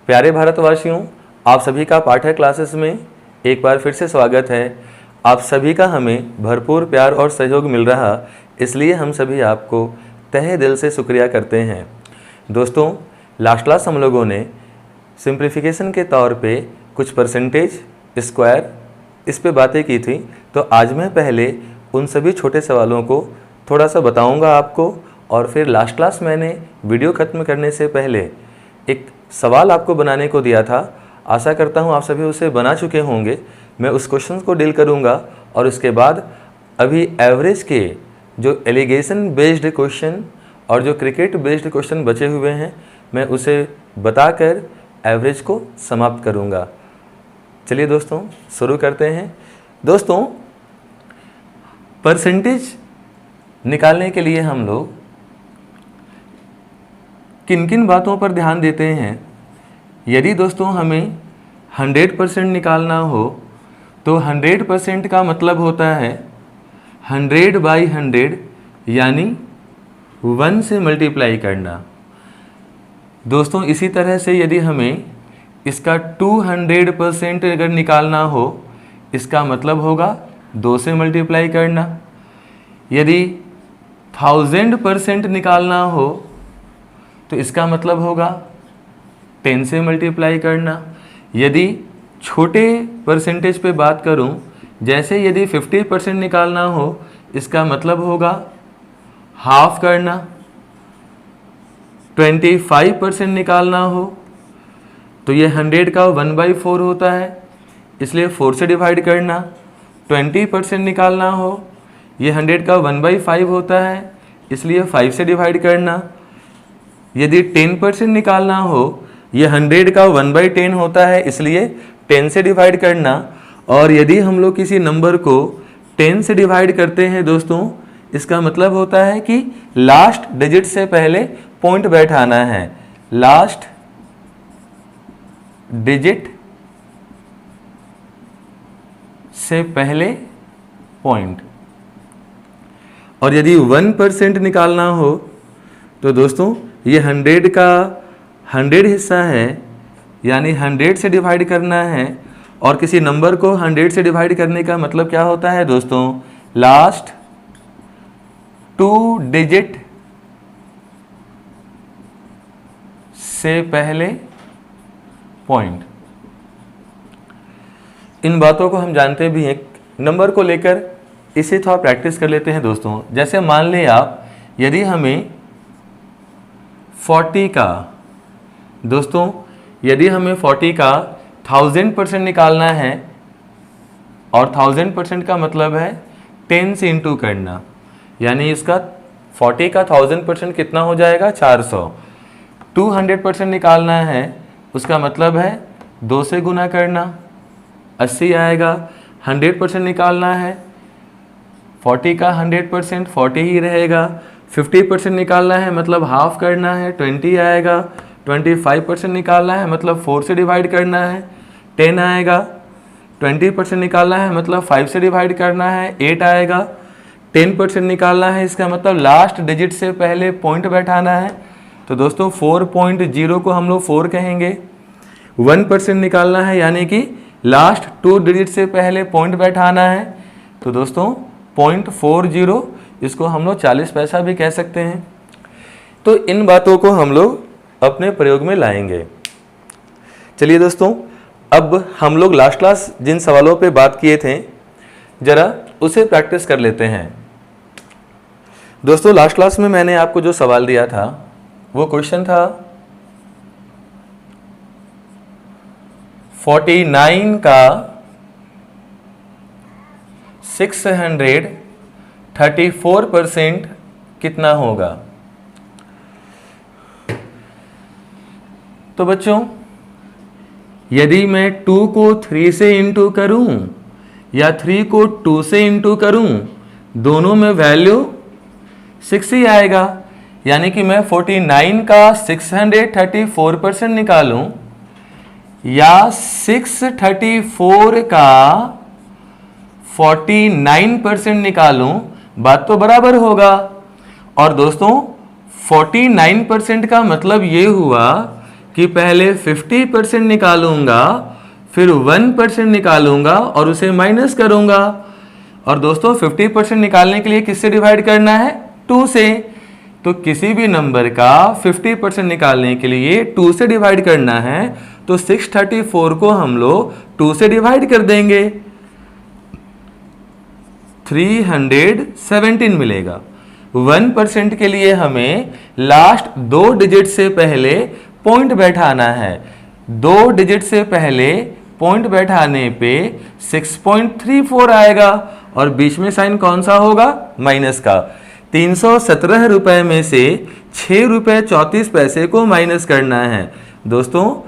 प्यारे भारतवासियों, आप सभी का पाठक क्लासेस में एक बार फिर से स्वागत है। आप सभी का हमें भरपूर प्यार और सहयोग मिल रहा, इसलिए हम सभी आपको तहे दिल से शुक्रिया करते हैं। दोस्तों, लास्ट क्लास हम लोगों ने सिंप्लीफिकेशन के तौर पे कुछ परसेंटेज, स्क्वायर इस पे बातें की थी। तो आज मैं पहले उन सभी छोटे सवालों को थोड़ा सा बताऊंगा आपको, और फिर लास्ट क्लास मैंने वीडियो ख़त्म करने से पहले एक सवाल आपको बनाने को दिया था। आशा करता हूँ आप सभी उसे बना चुके होंगे। मैं उस क्वेश्चन को डील करूँगा और उसके बाद अभी एवरेज के जो एलिगेशन बेस्ड क्वेश्चन और जो क्रिकेट बेस्ड क्वेश्चन बचे हुए हैं, मैं उसे बताकर एवरेज को समाप्त करूँगा। चलिए दोस्तों, शुरू करते हैं। दोस्तों, परसेंटेज निकालने के लिए हम लोग किन किन बातों पर ध्यान देते हैं। यदि दोस्तों हमें 100% निकालना हो तो 100% का मतलब होता है 100/100 यानी 1 से मल्टीप्लाई करना। दोस्तों, इसी तरह से यदि हमें इसका 200% अगर निकालना हो, इसका मतलब होगा 2 से मल्टीप्लाई करना। यदि 1000% निकालना हो तो इसका मतलब होगा 10 से मल्टीप्लाई करना। यदि छोटे परसेंटेज पे बात करूं, जैसे यदि 50% निकालना हो, इसका मतलब होगा हाफ करना। 25% निकालना हो तो ये 100 का 1/4 होता है, इसलिए 4 से डिवाइड करना। 20% निकालना हो, ये 100 का 1/5 होता है, इसलिए 5 से डिवाइड करना। यदि 10% निकालना हो, ये 100 का 1/10 होता है, इसलिए 10 से डिवाइड करना। और यदि हम लोग किसी नंबर को 10 से डिवाइड करते हैं दोस्तों, इसका मतलब होता है कि लास्ट डिजिट से पहले पॉइंट बैठाना है। लास्ट डिजिट से पहले पॉइंट। और यदि 1% निकालना हो तो दोस्तों ये 100 का 100 हिस्सा है, यानी 100 से डिवाइड करना है। और किसी नंबर को 100 से डिवाइड करने का मतलब क्या होता है दोस्तों? लास्ट 2 डिजिट से पहले पॉइंट। इन बातों को हम जानते भी हैं। नंबर को लेकर इसे थोड़ा प्रैक्टिस कर लेते हैं दोस्तों। जैसे मान लें आप, यदि हमें 40 का, दोस्तों यदि हमें 40 का 1000% निकालना है, और 1000% का मतलब है 10 से इंटू करना, यानी इसका 40 का 1000% कितना हो जाएगा? 400। 200% निकालना है, उसका मतलब है 2 से गुना करना, 80 आएगा। 100% निकालना है, 40 का 100% 40 ही रहेगा। 50% निकालना है, मतलब हाफ करना है, 20 आएगा। 25% निकालना है, मतलब 4 से डिवाइड करना है, 10 आएगा। 20% निकालना है, मतलब 5 से डिवाइड करना है, 8 आएगा। 10% निकालना है, इसका मतलब लास्ट डिजिट से पहले पॉइंट बैठाना है, तो दोस्तों 4.0 को हम लोग 4 कहेंगे। 1% निकालना है, यानी कि लास्ट 2 डिजिट से पहले पॉइंट बैठाना है, तो दोस्तों 0.40, इसको हम लोग 40 पैसा भी कह सकते हैं। तो इन बातों को हम लोग अपने प्रयोग में लाएंगे। चलिए दोस्तों, अब हम लोग लास्ट क्लास जिन सवालों पे बात किए थे, जरा उसे प्रैक्टिस कर लेते हैं। दोस्तों, लास्ट क्लास में मैंने आपको जो सवाल दिया था वो क्वेश्चन था 49 का 634% कितना होगा। तो बच्चों, यदि मैं 2 को 3 से इंटू करूं या 3 को 2 से इंटू करूं, दोनों में वैल्यू 6 ही आएगा। यानी कि मैं 49 का 634% निकालूं या 634 का 49% निकालूं, बात तो बराबर होगा। और दोस्तों 49% का मतलब ये हुआ कि पहले 50% निकालूंगा, फिर 1% निकालूंगा और उसे माइनस करूंगा। और दोस्तों 50% निकालने के लिए किससे डिवाइड करना है? 2 से। तो किसी भी नंबर का 50% निकालने के लिए 2 से डिवाइड करना है, तो 634 को हम लोग 2 से डिवाइड कर देंगे, 317 मिलेगा। 1% के लिए हमें लास्ट 2 डिजिट से पहले पॉइंट बैठाना है। 2 डिजिट से पहले पॉइंट बैठाने पे 6.34 आएगा और बीच में साइन कौन सा होगा? माइनस का। 317 रुपए में से 6 रुपए 34 पैसे को माइनस करना है। दोस्तों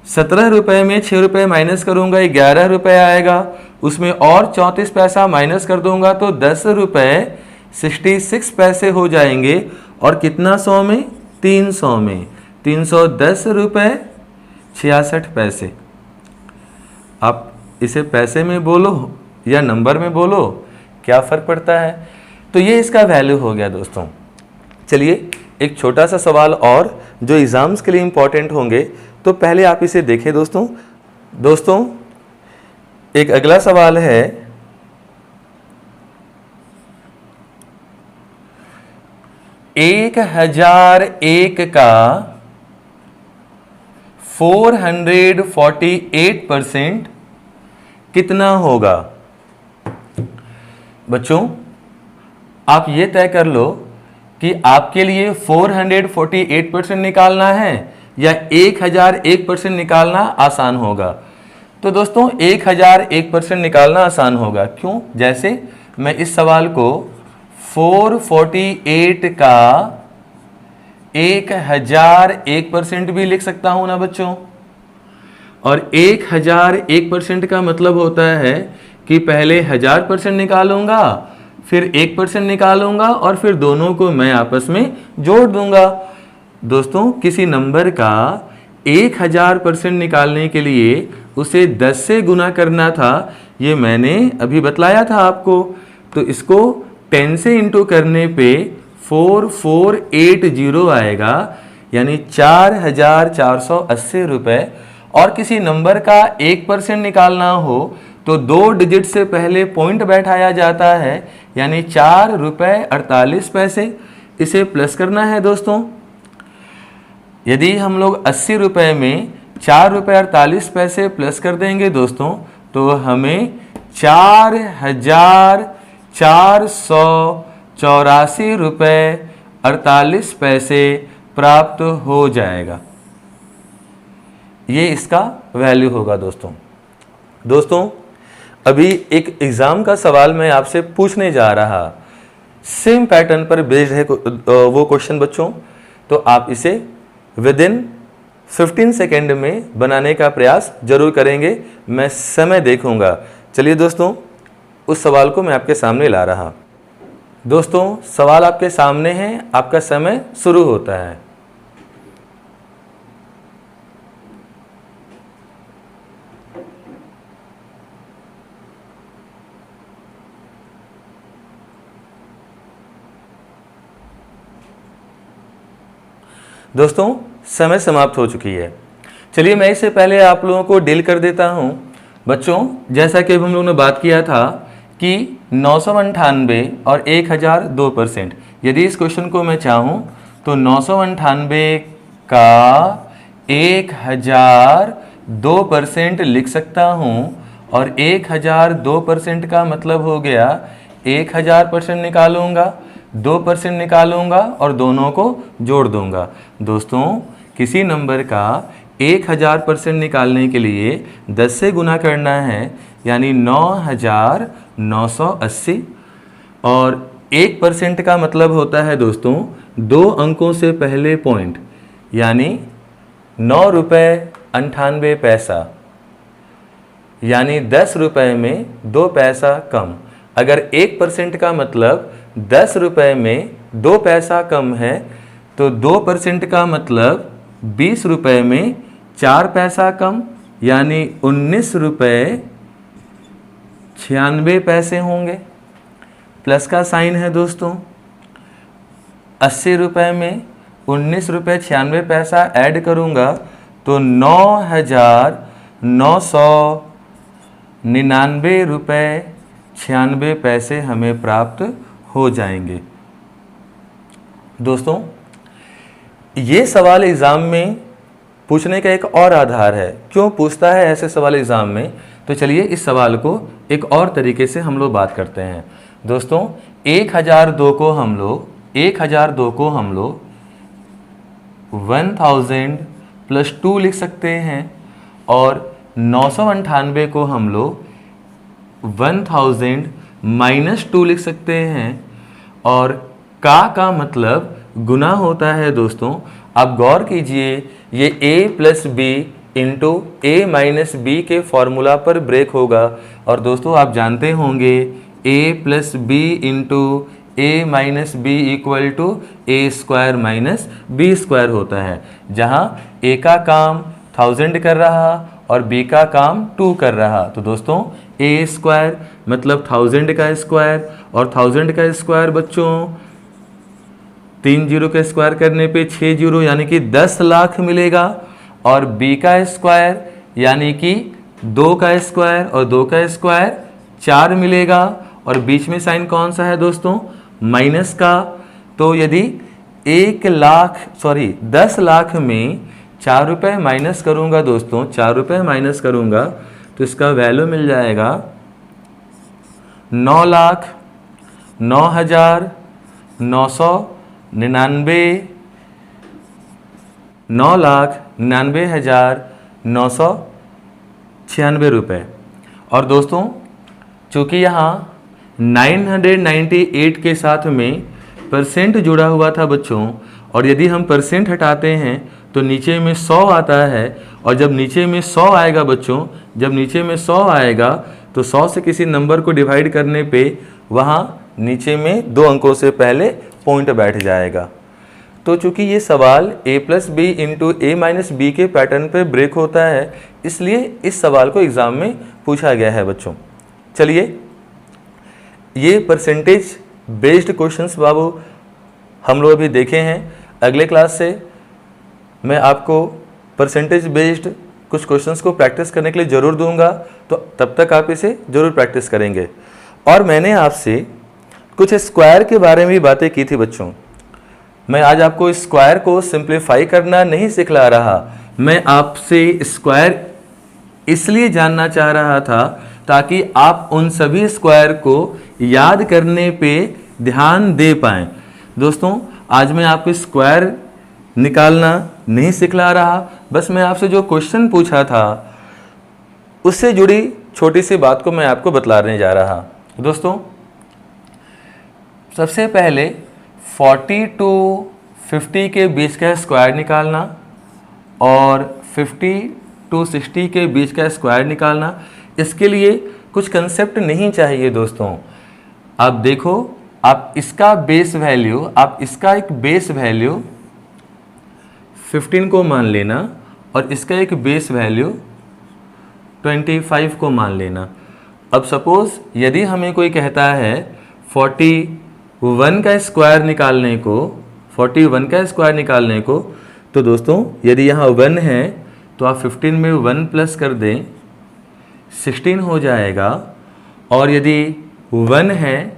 17 रुपए में 6 रुपए माइनस करूंगा, 11 रुपए आएगा, उसमें और 34 पैसा माइनस कर दूंगा तो 10 रुपए 66 पैसे हो जाएंगे। और कितना 100 में? 300 में 310 रुपए 66 पैसे। आप इसे पैसे में बोलो या नंबर में बोलो, क्या फ़र्क पड़ता है? तो ये इसका वैल्यू हो गया दोस्तों। चलिए एक छोटा सा सवाल और जो एग्ज़ाम्स के लिए इम्पॉर्टेंट होंगे, तो पहले आप इसे देखें दोस्तों एक अगला सवाल है, 1001 का 448% कितना होगा? बच्चों आप ये तय कर लो कि आपके लिए 448% निकालना है या 1001% निकालना आसान होगा। तो दोस्तों 1001% निकालना आसान होगा। क्यों? जैसे मैं इस सवाल को 448 का 1001% भी लिख सकता हूं ना बच्चों। और 1001% का मतलब होता है कि पहले 1000% निकालूंगा, फिर 1% निकालूंगा और फिर दोनों को मैं आपस में जोड़ दूंगा। दोस्तों किसी नंबर का 1000% निकालने के लिए उसे 10 से गुना करना था, ये मैंने अभी बतलाया था आपको। तो इसको 10 से इंटू करने पे 4480 आएगा, यानी 4480 रुपए। और किसी नंबर का 1% निकालना हो तो 2 डिजिट से पहले पॉइंट बैठाया जाता है, यानी 4 रुपए 48 पैसे। इसे प्लस करना है दोस्तों। यदि हम लोग 80 रुपए में 4 रुपए 48 पैसे प्लस कर देंगे दोस्तों, तो हमें 4484 रुपए 48 पैसे प्राप्त हो जाएगा। ये इसका वैल्यू होगा दोस्तों अभी एक एग्ज़ाम का सवाल मैं आपसे पूछने जा रहा, सेम पैटर्न पर बेस्ड है वो क्वेश्चन बच्चों। तो आप इसे विद इन 15 सेकेंड में बनाने का प्रयास जरूर करेंगे, मैं समय देखूंगा। चलिए दोस्तों उस सवाल को मैं आपके सामने ला रहा। दोस्तों सवाल आपके सामने है, आपका समय शुरू होता है। दोस्तों समय समाप्त हो चुकी है। चलिए मैं इससे पहले आप लोगों को डील कर देता हूं। बच्चों जैसा कि हम लोगों ने बात किया था कि 998 और 1002%, यदि इस क्वेश्चन को मैं चाहूं तो 998 का 1002% लिख सकता हूं और 1002% का मतलब हो गया 1000% निकालूंगा, 2% निकालूंगा और दोनों को जोड़ दूंगा। दोस्तों किसी नंबर का 1000% निकालने के लिए 10 से गुना करना है, यानी 9980। और 1% का मतलब होता है दोस्तों 2 अंकों से पहले पॉइंट, यानी 9 रुपए 98 पैसा, यानी 10 रुपए में 2 पैसा कम। अगर 1% का मतलब 10 रुपए में 2 पैसा कम है, तो 2% का मतलब 20 रुपए में 4 पैसा कम, यानी 19 रुपए 96 पैसे होंगे। प्लस का साइन है दोस्तों। 80 रुपए में 19 रुपए 96 पैसा ऐड करूंगा तो 9,999 रुपये 96 पैसे हमें प्राप्त हो जाएंगे। दोस्तों, ये सवाल एग्ज़ाम में पूछने का एक और आधार है। क्यों पूछता है ऐसे सवाल एग्ज़ाम में? तो चलिए इस सवाल को एक और तरीके से हम लोग बात करते हैं। दोस्तों, 1002 को हम लोग 1000 प्लस 2 लिख सकते हैं और 998 को हम लोग 1000 माइनस 2 लिख सकते हैं और का मतलब गुना होता है। दोस्तों, आप गौर कीजिए, ये a plus b into a minus b के फॉर्मूला पर ब्रेक होगा। और दोस्तों, आप जानते होंगे a plus b into a minus b equal to a square minus b square होता है, जहाँ a का काम 1000 कर रहा और b का काम 2 कर रहा। तो दोस्तों, a स्क्वायर मतलब 1000 का स्क्वायर और 1000 का स्क्वायर बच्चों 3 जीरो का स्क्वायर करने पे 6 जीरो यानी कि 10 लाख मिलेगा। और b का स्क्वायर यानी कि 2 का स्क्वायर और 2 का स्क्वायर 4 मिलेगा। और बीच में साइन कौन सा है दोस्तों? माइनस का। तो यदि 10 लाख में 4 रुपये माइनस करूँगा दोस्तों, 4 रुपये माइनस करूँगा तो इसका वैल्यू मिल जाएगा 9,99,996 रुपये। और दोस्तों, चूँकि यहाँ 998 के साथ में परसेंट जुड़ा हुआ था बच्चों, और यदि हम परसेंट हटाते हैं तो नीचे में 100 आता है। और जब नीचे में 100 आएगा बच्चों, जब नीचे में 100 आएगा तो 100 से किसी नंबर को डिवाइड करने पे वहाँ नीचे में 2 अंकों से पहले पॉइंट बैठ जाएगा। तो चूंकि ये सवाल a plus b into a minus b के पैटर्न पे ब्रेक होता है, इसलिए इस सवाल को एग्ज़ाम में पूछा गया है बच्चों। चलिए, ये परसेंटेज बेस्ड क्वेश्चंस बाबू हम लोग अभी देखे हैं। अगले क्लास से मैं आपको परसेंटेज बेस्ड कुछ क्वेश्चंस को प्रैक्टिस करने के लिए ज़रूर दूंगा, तो तब तक आप इसे ज़रूर प्रैक्टिस करेंगे। और मैंने आपसे कुछ स्क्वायर के बारे में भी बातें की थी बच्चों। मैं आज आपको स्क्वायर को सिंप्लीफाई करना नहीं सिखला रहा, मैं आपसे स्क्वायर इसलिए जानना चाह रहा था ताकि आप उन सभी स्क्वायर को याद करने पे ध्यान दे पाएँ। दोस्तों, आज मैं आपको स्क्वायर निकालना नहीं सिखला रहा, बस मैं आपसे जो क्वेश्चन पूछा था उससे जुड़ी छोटी सी बात को मैं आपको बतलाने जा रहा। दोस्तों, सबसे पहले 40 टू 50 के बीच का स्क्वायर निकालना और 50 टू 60 के बीच का स्क्वायर निकालना, इसके लिए कुछ कंसेप्ट नहीं चाहिए दोस्तों। आप देखो, आप इसका बेस वैल्यू, आप इसका एक बेस वैल्यू 15 को मान लेना और इसका एक बेस वैल्यू 25 को मान लेना। अब सपोज़ यदि हमें कोई कहता है 41 का स्क्वायर निकालने को, 41 का स्क्वायर निकालने को, तो दोस्तों यदि यहाँ 1 है तो आप 15 में 1 प्लस कर दें, 16 हो जाएगा। और यदि 1 है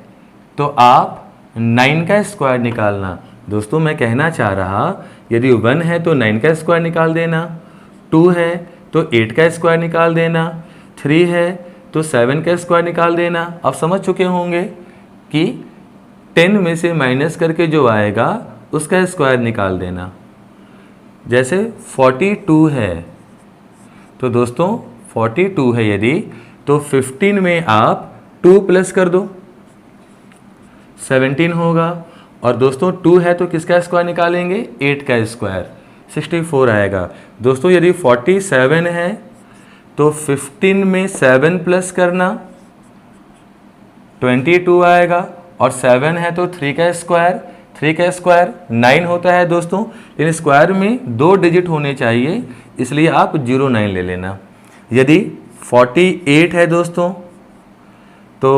तो आप 9 का स्क्वायर निकालना। दोस्तों, मैं कहना चाह रहा, यदि 1 है तो 9 का स्क्वायर निकाल देना, 2 है तो 8 का स्क्वायर निकाल देना, 3 है तो 7 का स्क्वायर निकाल देना। आप समझ चुके होंगे कि 10 में से माइनस करके जो आएगा उसका स्क्वायर निकाल देना। जैसे 42 है तो दोस्तों 42 है यदि, तो 15 में आप 2 प्लस कर दो, 17 होगा। और दोस्तों 2 है तो किसका स्क्वायर निकालेंगे? 8 का स्क्वायर, 64 आएगा। दोस्तों यदि 47 है तो 15 में 7 प्लस करना, 22 आएगा। और 7 है तो 3 का स्क्वायर, 3 का स्क्वायर 9 होता है दोस्तों, लेकिन स्क्वायर में 2 डिजिट होने चाहिए, इसलिए आप 09 ले लेना। यदि 48 है दोस्तों तो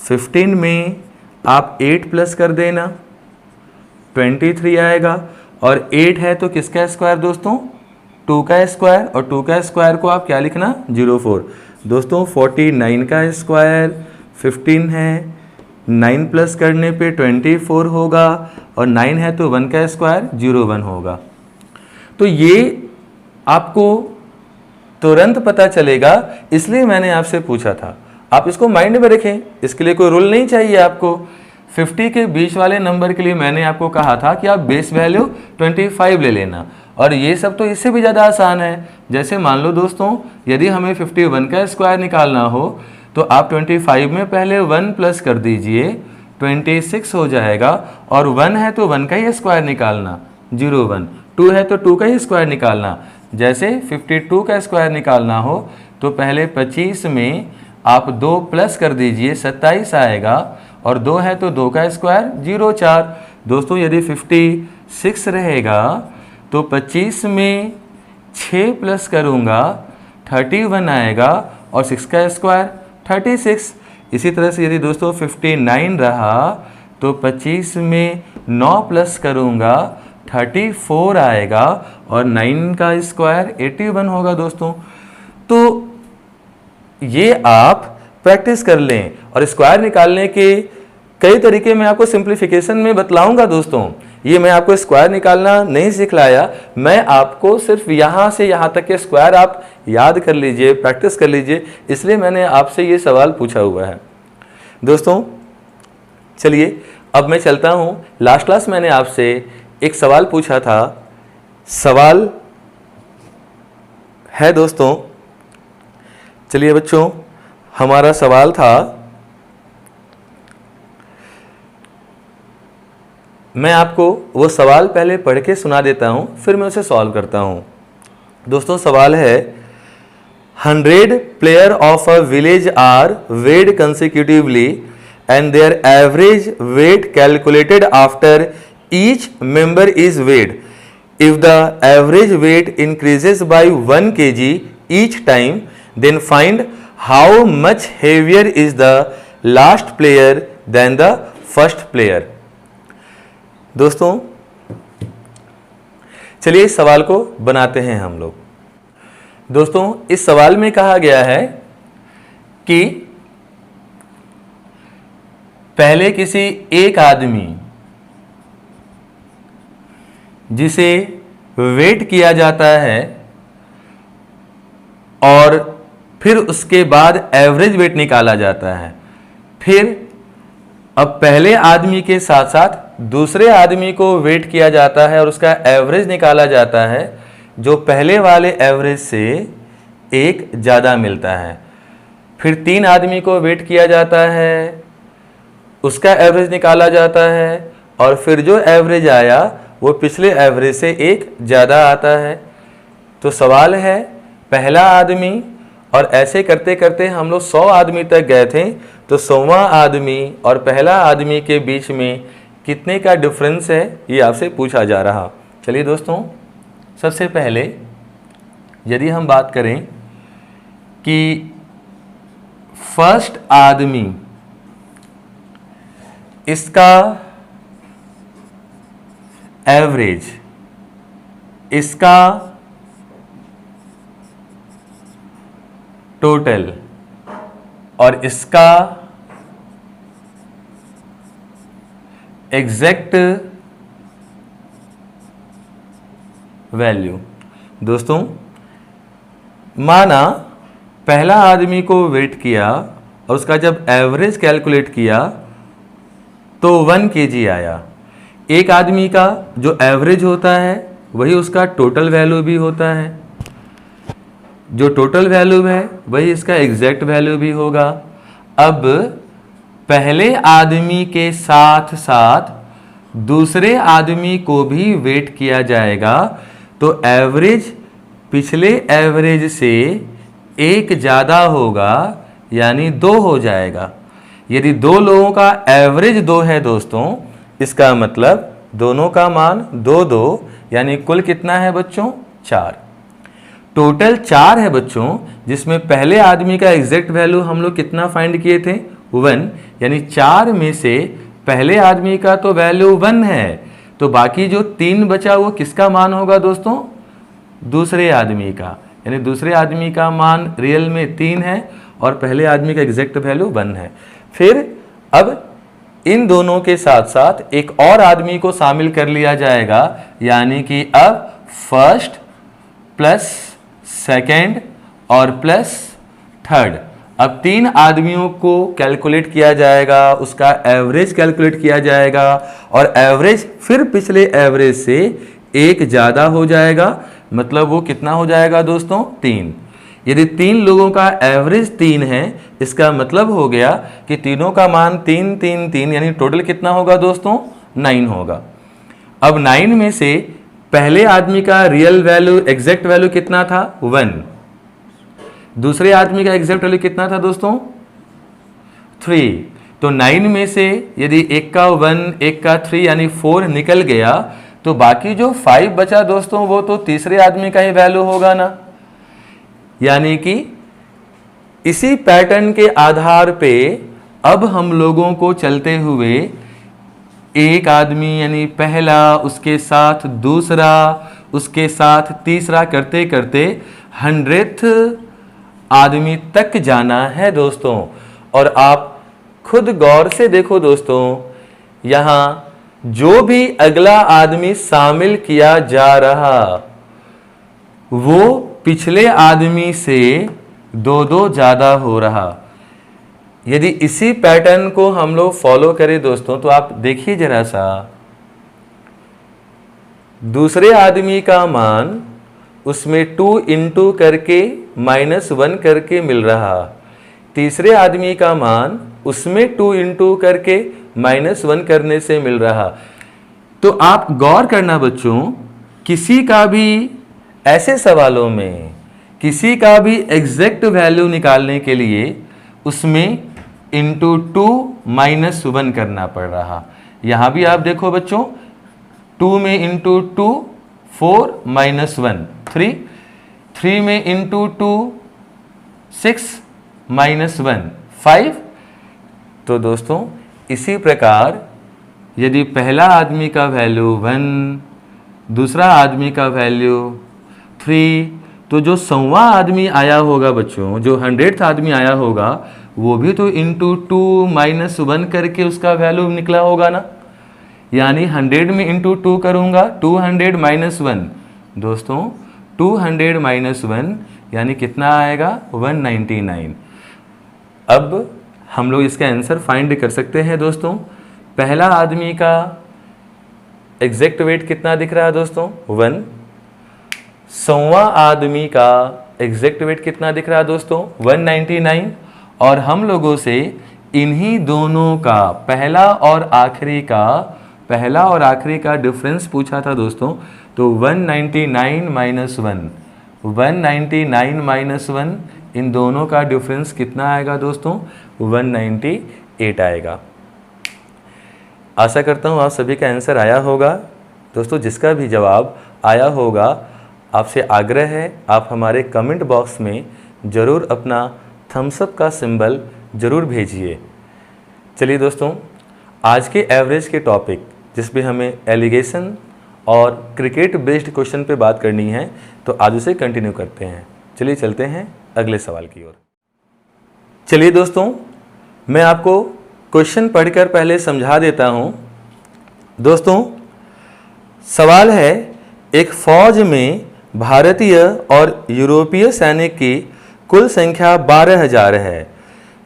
15 में आप 8 प्लस कर देना, 23 आएगा। और 8 है तो किसका स्क्वायर दोस्तों? 2 का स्क्वायर, और 2 का स्क्वायर को आप क्या लिखना 04। दोस्तों 49 का स्क्वायर 15 है, 9 प्लस करने पे 24 होगा, और 9 है तो 1 का स्क्वायर 01 होगा। तो ये आपको तुरंत पता चलेगा, इसलिए मैंने आपसे पूछा था। आप इसको माइंड में रखें, इसके लिए कोई रूल नहीं चाहिए आपको। 50 के बीच वाले नंबर के लिए मैंने आपको कहा था कि आप बेस वैल्यू 25 ले लेना, और ये सब तो इससे भी ज़्यादा आसान है। जैसे मान लो दोस्तों, यदि हमें 51 का स्क्वायर निकालना हो तो आप 25 में पहले 1 प्लस कर दीजिए, 26 हो जाएगा, और 1 है तो 1 का ही स्क्वायर निकालना 01, 2 है तो 2 का ही स्क्वायर निकालना। जैसे 52 का स्क्वायर निकालना हो तो पहले 25 में आप 2 प्लस कर दीजिए, 27 आएगा, और 2 है तो 2 का स्क्वायर 04। दोस्तों यदि 56 रहेगा तो 25 में 6 प्लस करूँगा 31 आएगा, और 6 का स्क्वायर 36। इसी तरह से यदि दोस्तों 59 रहा तो 25 में 9 प्लस करूँगा 34 आएगा, और 9 का स्क्वायर 81 होगा दोस्तों। तो ये आप प्रैक्टिस कर लें, और स्क्वायर निकालने के कई तरीके मैं आपको सिंप्लीफिकेशन में बतलाऊंगा दोस्तों। ये मैं आपको स्क्वायर निकालना नहीं सिखलाया, मैं आपको सिर्फ यहाँ से यहाँ तक के स्क्वायर आप याद कर लीजिए, प्रैक्टिस कर लीजिए, इसलिए मैंने आपसे ये सवाल पूछा हुआ है दोस्तों। चलिए अब मैं चलता हूँ। लास्ट क्लास मैंने आपसे एक सवाल पूछा था। सवाल है दोस्तों, चलिए बच्चों, हमारा सवाल था, मैं आपको वो सवाल पहले पढ़ के सुना देता हूँ, फिर मैं उसे सॉल्व करता हूँ। दोस्तों सवाल है, 100 player of a village are weighed consecutively and their average weight calculated after each member is weighed. If the average weight increases by 1 kg each time, then find how much heavier is the last player than the first player. दोस्तों चलिए इस सवाल को बनाते हैं हम लोग। दोस्तों इस सवाल में कहा गया है कि पहले किसी एक आदमी जिसे वेट किया जाता है, और फिर उसके बाद एवरेज वेट निकाला जाता है। फिर अब पहले आदमी के साथ साथ दूसरे आदमी को वेट किया जाता है और उसका एवरेज निकाला जाता है, जो पहले वाले एवरेज से एक ज़्यादा मिलता है। फिर 3 आदमी को वेट किया जाता है, उसका एवरेज निकाला जाता है, और फिर जो एवरेज आया वो पिछले एवरेज से एक ज़्यादा आता है। तो सवाल है पहला आदमी, और ऐसे करते करते हम लोग 100 आदमी तक गए थे, तो 100वां आदमी और पहला आदमी के बीच में कितने का डिफरेंस है ये आपसे पूछा जा रहा। चलिए दोस्तों, सबसे पहले यदि हम बात करें कि फर्स्ट आदमी, इसका एवरेज, इसका टोटल, और इसका एग्जैक्ट वैल्यू। दोस्तों माना पहला आदमी को वेट किया और उसका जब एवरेज कैलकुलेट किया तो 1 kg आया। एक आदमी का जो एवरेज होता है वही उसका टोटल वैल्यू भी होता है, जो टोटल वैल्यू है वही इसका एग्जैक्ट वैल्यू भी होगा। अब पहले आदमी के साथ साथ दूसरे आदमी को भी वेट किया जाएगा, तो एवरेज पिछले एवरेज से एक ज़्यादा होगा, यानी 2 हो जाएगा। यदि 2 लोगों का एवरेज 2 है दोस्तों, इसका मतलब दोनों का मान 2-2, यानी कुल कितना है बच्चों 4। टोटल 4 है बच्चों, जिसमें पहले आदमी का एग्जैक्ट वैल्यू हम लोग कितना फाइंड किए थे 1, यानी 4 में से पहले आदमी का तो वैल्यू 1 है, तो बाकी जो 3 बचा वो किसका मान होगा दोस्तों, दूसरे आदमी का, यानी दूसरे आदमी का मान रियल में 3 है और पहले आदमी का एग्जैक्ट वैल्यू 1 है। फिर अब इन दोनों के साथ साथ एक और आदमी को शामिल कर लिया जाएगा, यानी कि अब फर्स्ट प्लस सेकंड और प्लस थर्ड, अब 3 आदमियों को कैलकुलेट किया जाएगा, उसका एवरेज कैलकुलेट किया जाएगा और एवरेज फिर पिछले एवरेज से 1 ज़्यादा हो जाएगा, मतलब वो कितना हो जाएगा दोस्तों 3। यदि 3 लोगों का एवरेज 3 है, इसका मतलब हो गया कि तीनों का मान 3 3 3, यानी टोटल कितना होगा दोस्तों 9 होगा। अब 9 में से पहले आदमी का रियल वैल्यू एग्जैक्ट वैल्यू कितना था 1, दूसरे आदमी का एग्जैक्ट वैल्यू कितना था दोस्तों 3। तो 9 में से यदि एक का 1 एक का 3 यानी 4 निकल गया, तो बाकी जो 5 बचा दोस्तों वो तो तीसरे आदमी का ही वैल्यू होगा ना। यानी कि इसी पैटर्न के आधार पे अब हम लोगों को चलते हुए एक आदमी यानी पहला, उसके साथ दूसरा, उसके साथ तीसरा करते करते 100th आदमी तक जाना है दोस्तों। और आप खुद गौर से देखो दोस्तों, यहाँ जो भी अगला आदमी शामिल किया जा रहा वो पिछले आदमी से 2 ज़्यादा हो रहा। यदि इसी पैटर्न को हम लोग फॉलो करें दोस्तों, तो आप देखिए जरा सा, दूसरे आदमी का मान उसमें 2 इंटू करके -1 करके मिल रहा, तीसरे आदमी का मान उसमें 2 इंटू करके -1 करने से मिल रहा। तो आप गौर करना बच्चों, किसी का भी ऐसे सवालों में किसी का भी एग्जैक्ट वैल्यू निकालने के लिए उसमें इंटू 2 -1 करना पड़ रहा। यहाँ भी आप देखो बच्चों, 2 में इंटू 2 4 -1 3, 3 में इंटू 2 6 -1 5। तो दोस्तों इसी प्रकार यदि पहला आदमी का वैल्यू 1, दूसरा आदमी का वैल्यू 3, तो जो 100वां आदमी आया होगा बच्चों, जो 100th आदमी आया होगा, वो भी तो इंटू 2 -1 करके उसका वैल्यू निकला होगा ना। यानी 100 में इंटू 2 करूँगा 200 -1 दोस्तों, 200 -1 यानी कितना आएगा 199। अब हम लोग इसका आंसर फाइंड कर सकते हैं दोस्तों। पहला आदमी का एग्जैक्ट वेट कितना दिख रहा है दोस्तों 1, 100वां आदमी का एग्जैक्ट वेट कितना दिख रहा है दोस्तों 199। और हम लोगों से इन्हीं दोनों का पहला और आखिरी का डिफरेंस पूछा था दोस्तों। तो 199 -1 इन दोनों का डिफरेंस कितना आएगा दोस्तों 198 आएगा। आशा करता हूँ आप सभी का आंसर आया होगा दोस्तों। जिसका भी जवाब आया होगा, आपसे आग्रह है आप हमारे कमेंट बॉक्स में ज़रूर अपना थम्स अप का सिंबल ज़रूर भेजिए। चलिए दोस्तों, आज के एवरेज के टॉपिक जिसमें हमें एलिगेशन और क्रिकेट बेस्ड क्वेश्चन पे बात करनी है, तो आज उसे कंटिन्यू करते हैं। चलिए चलते हैं अगले सवाल की ओर। चलिए दोस्तों, मैं आपको क्वेश्चन पढ़कर पहले समझा देता हूँ। दोस्तों सवाल है, एक फौज में भारतीय और यूरोपीय सैनिक की कुल संख्या 12,000 है।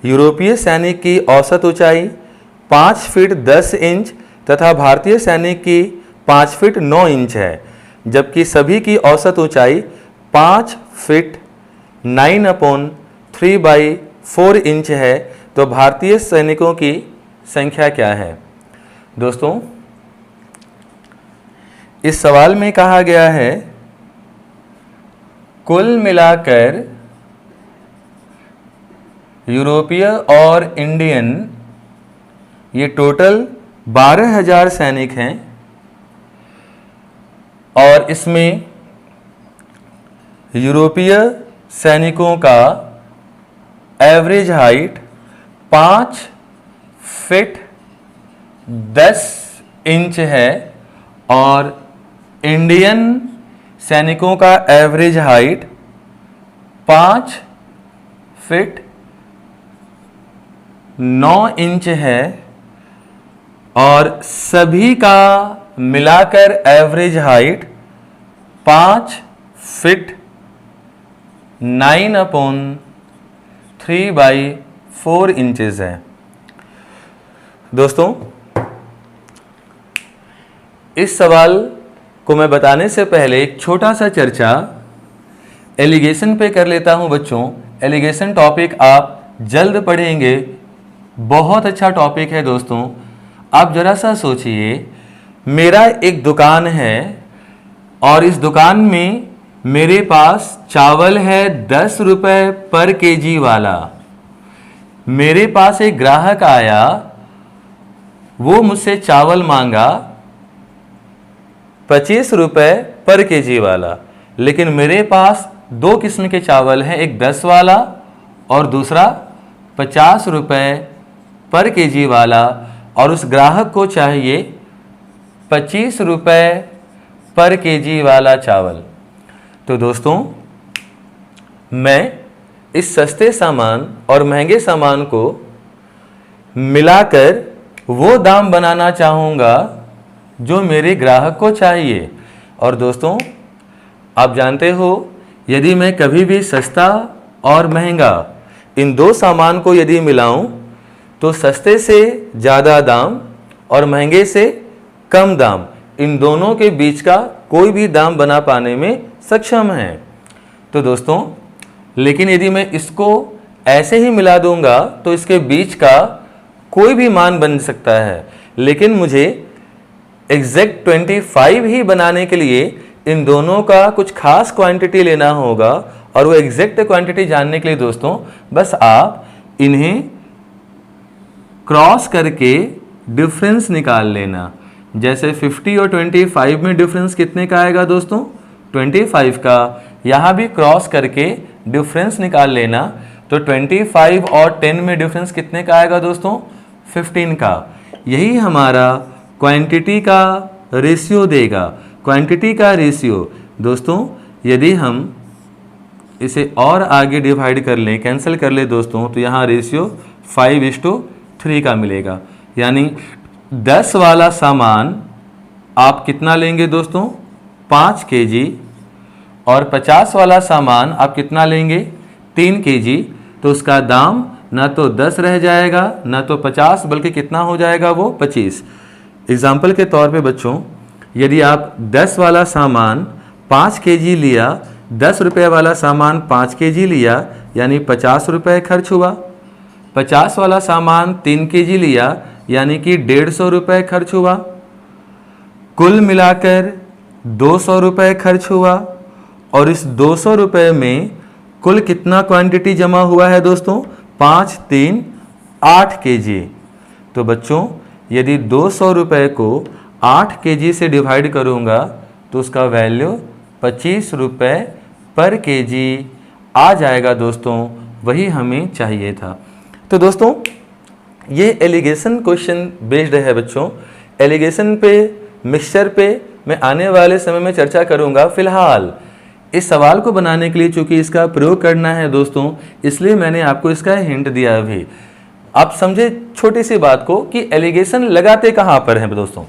यूरोपीय सैनिक की औसत ऊंचाई 5 फीट 10 इंच तथा भारतीय सैनिक की 5 फीट 9 इंच है, जबकि सभी की औसत ऊंचाई 5 फीट 9/3/4 इंच है। तो भारतीय सैनिकों की संख्या क्या है? दोस्तों इस सवाल में कहा गया है कुल मिलाकर यूरोपीय और इंडियन ये टोटल 12,000 सैनिक हैं और इसमें यूरोपीय सैनिकों का एवरेज हाइट 5 फीट 10 इंच है और इंडियन सैनिकों का एवरेज हाइट 5 फीट 9 इंच है और सभी का मिलाकर एवरेज हाइट 5 फीट 9/3/4 इंचेस है। दोस्तों, इस सवाल को मैं बताने से पहले एक छोटा सा चर्चा एलिगेशन पे कर लेता हूं बच्चों। एलिगेशन टॉपिक आप जल्द पढ़ेंगे, बहुत अच्छा टॉपिक है दोस्तों। आप जरा सा सोचिए, मेरा एक दुकान है और इस दुकान में मेरे पास चावल है 10 रुपये पर केजी वाला। मेरे पास एक ग्राहक आया, वो मुझसे चावल मांगा 25 रुपये पर केजी वाला, लेकिन मेरे पास दो किस्म के चावल हैं, एक 10 वाला और दूसरा 50 रुपये पर केजी वाला, और उस ग्राहक को चाहिए 25 रुपये पर केजी वाला चावल। तो दोस्तों, मैं इस सस्ते सामान और महंगे सामान को मिलाकर वो दाम बनाना चाहूँगा जो मेरे ग्राहक को चाहिए। और दोस्तों, आप जानते हो, यदि मैं कभी भी सस्ता और महंगा इन दो सामान को यदि मिलाऊं तो सस्ते से ज़्यादा दाम और महंगे से कम दाम, इन दोनों के बीच का कोई भी दाम बना पाने में सक्षम है। तो दोस्तों, लेकिन यदि मैं इसको ऐसे ही मिला दूंगा तो इसके बीच का कोई भी मान बन सकता है, लेकिन मुझे एग्जैक्ट 25 ही बनाने के लिए इन दोनों का कुछ खास क्वांटिटी लेना होगा। और वो एग्जैक्ट क्वांटिटी जानने के लिए दोस्तों, बस आप इन्हें क्रॉस करके डिफरेंस निकाल लेना। जैसे 50 और 25 में डिफरेंस कितने का आएगा दोस्तों? 25 का। यहाँ भी क्रॉस करके डिफरेंस निकाल लेना, तो 25 और 10 में डिफरेंस कितने का आएगा दोस्तों? 15 का। यही हमारा क्वांटिटी का रेशियो देगा। क्वांटिटी का रेशियो दोस्तों, यदि हम इसे और आगे डिवाइड कर लें, कैंसिल कर लें दोस्तों, तो यहाँ रेशियो 5:3 का मिलेगा। यानी 10 वाला सामान आप कितना लेंगे दोस्तों? 5 kg, और 50 वाला सामान आप कितना लेंगे? 3 kg। तो उसका दाम ना तो 10 रह जाएगा ना तो 50, बल्कि कितना हो जाएगा वो? 25। एग्जाम्पल के तौर पे बच्चों, यदि आप 10 वाला सामान 5 kg लिया, 10 रुपये वाला सामान 5 kg लिया, यानी 50 रुपये खर्च हुआ। 50 वाला सामान 3 kg लिया, यानी कि 150 रुपये खर्च हुआ। कुल मिलाकर 200 रुपये खर्च हुआ। और इस 200 रुपये में कुल कितना क्वांटिटी जमा हुआ है दोस्तों? 5, 3, 8 kg। तो बच्चों, यदि 200 रुपये को 8 kg से डिवाइड करूँगा तो उसका वैल्यू 25 रुपये पर केजी आ जाएगा दोस्तों। वही हमें चाहिए था। तो दोस्तों, ये एलिगेशन क्वेश्चन बेस्ड है बच्चों। एलिगेशन पे, मिक्सचर पे मैं आने वाले समय में चर्चा करूँगा। फिलहाल इस सवाल को बनाने के लिए चूँकि इसका प्रयोग करना है दोस्तों, इसलिए मैंने आपको इसका हिंट दिया अभी। आप समझे छोटी सी बात को कि एलिगेशन लगाते कहाँ पर हैं दोस्तों।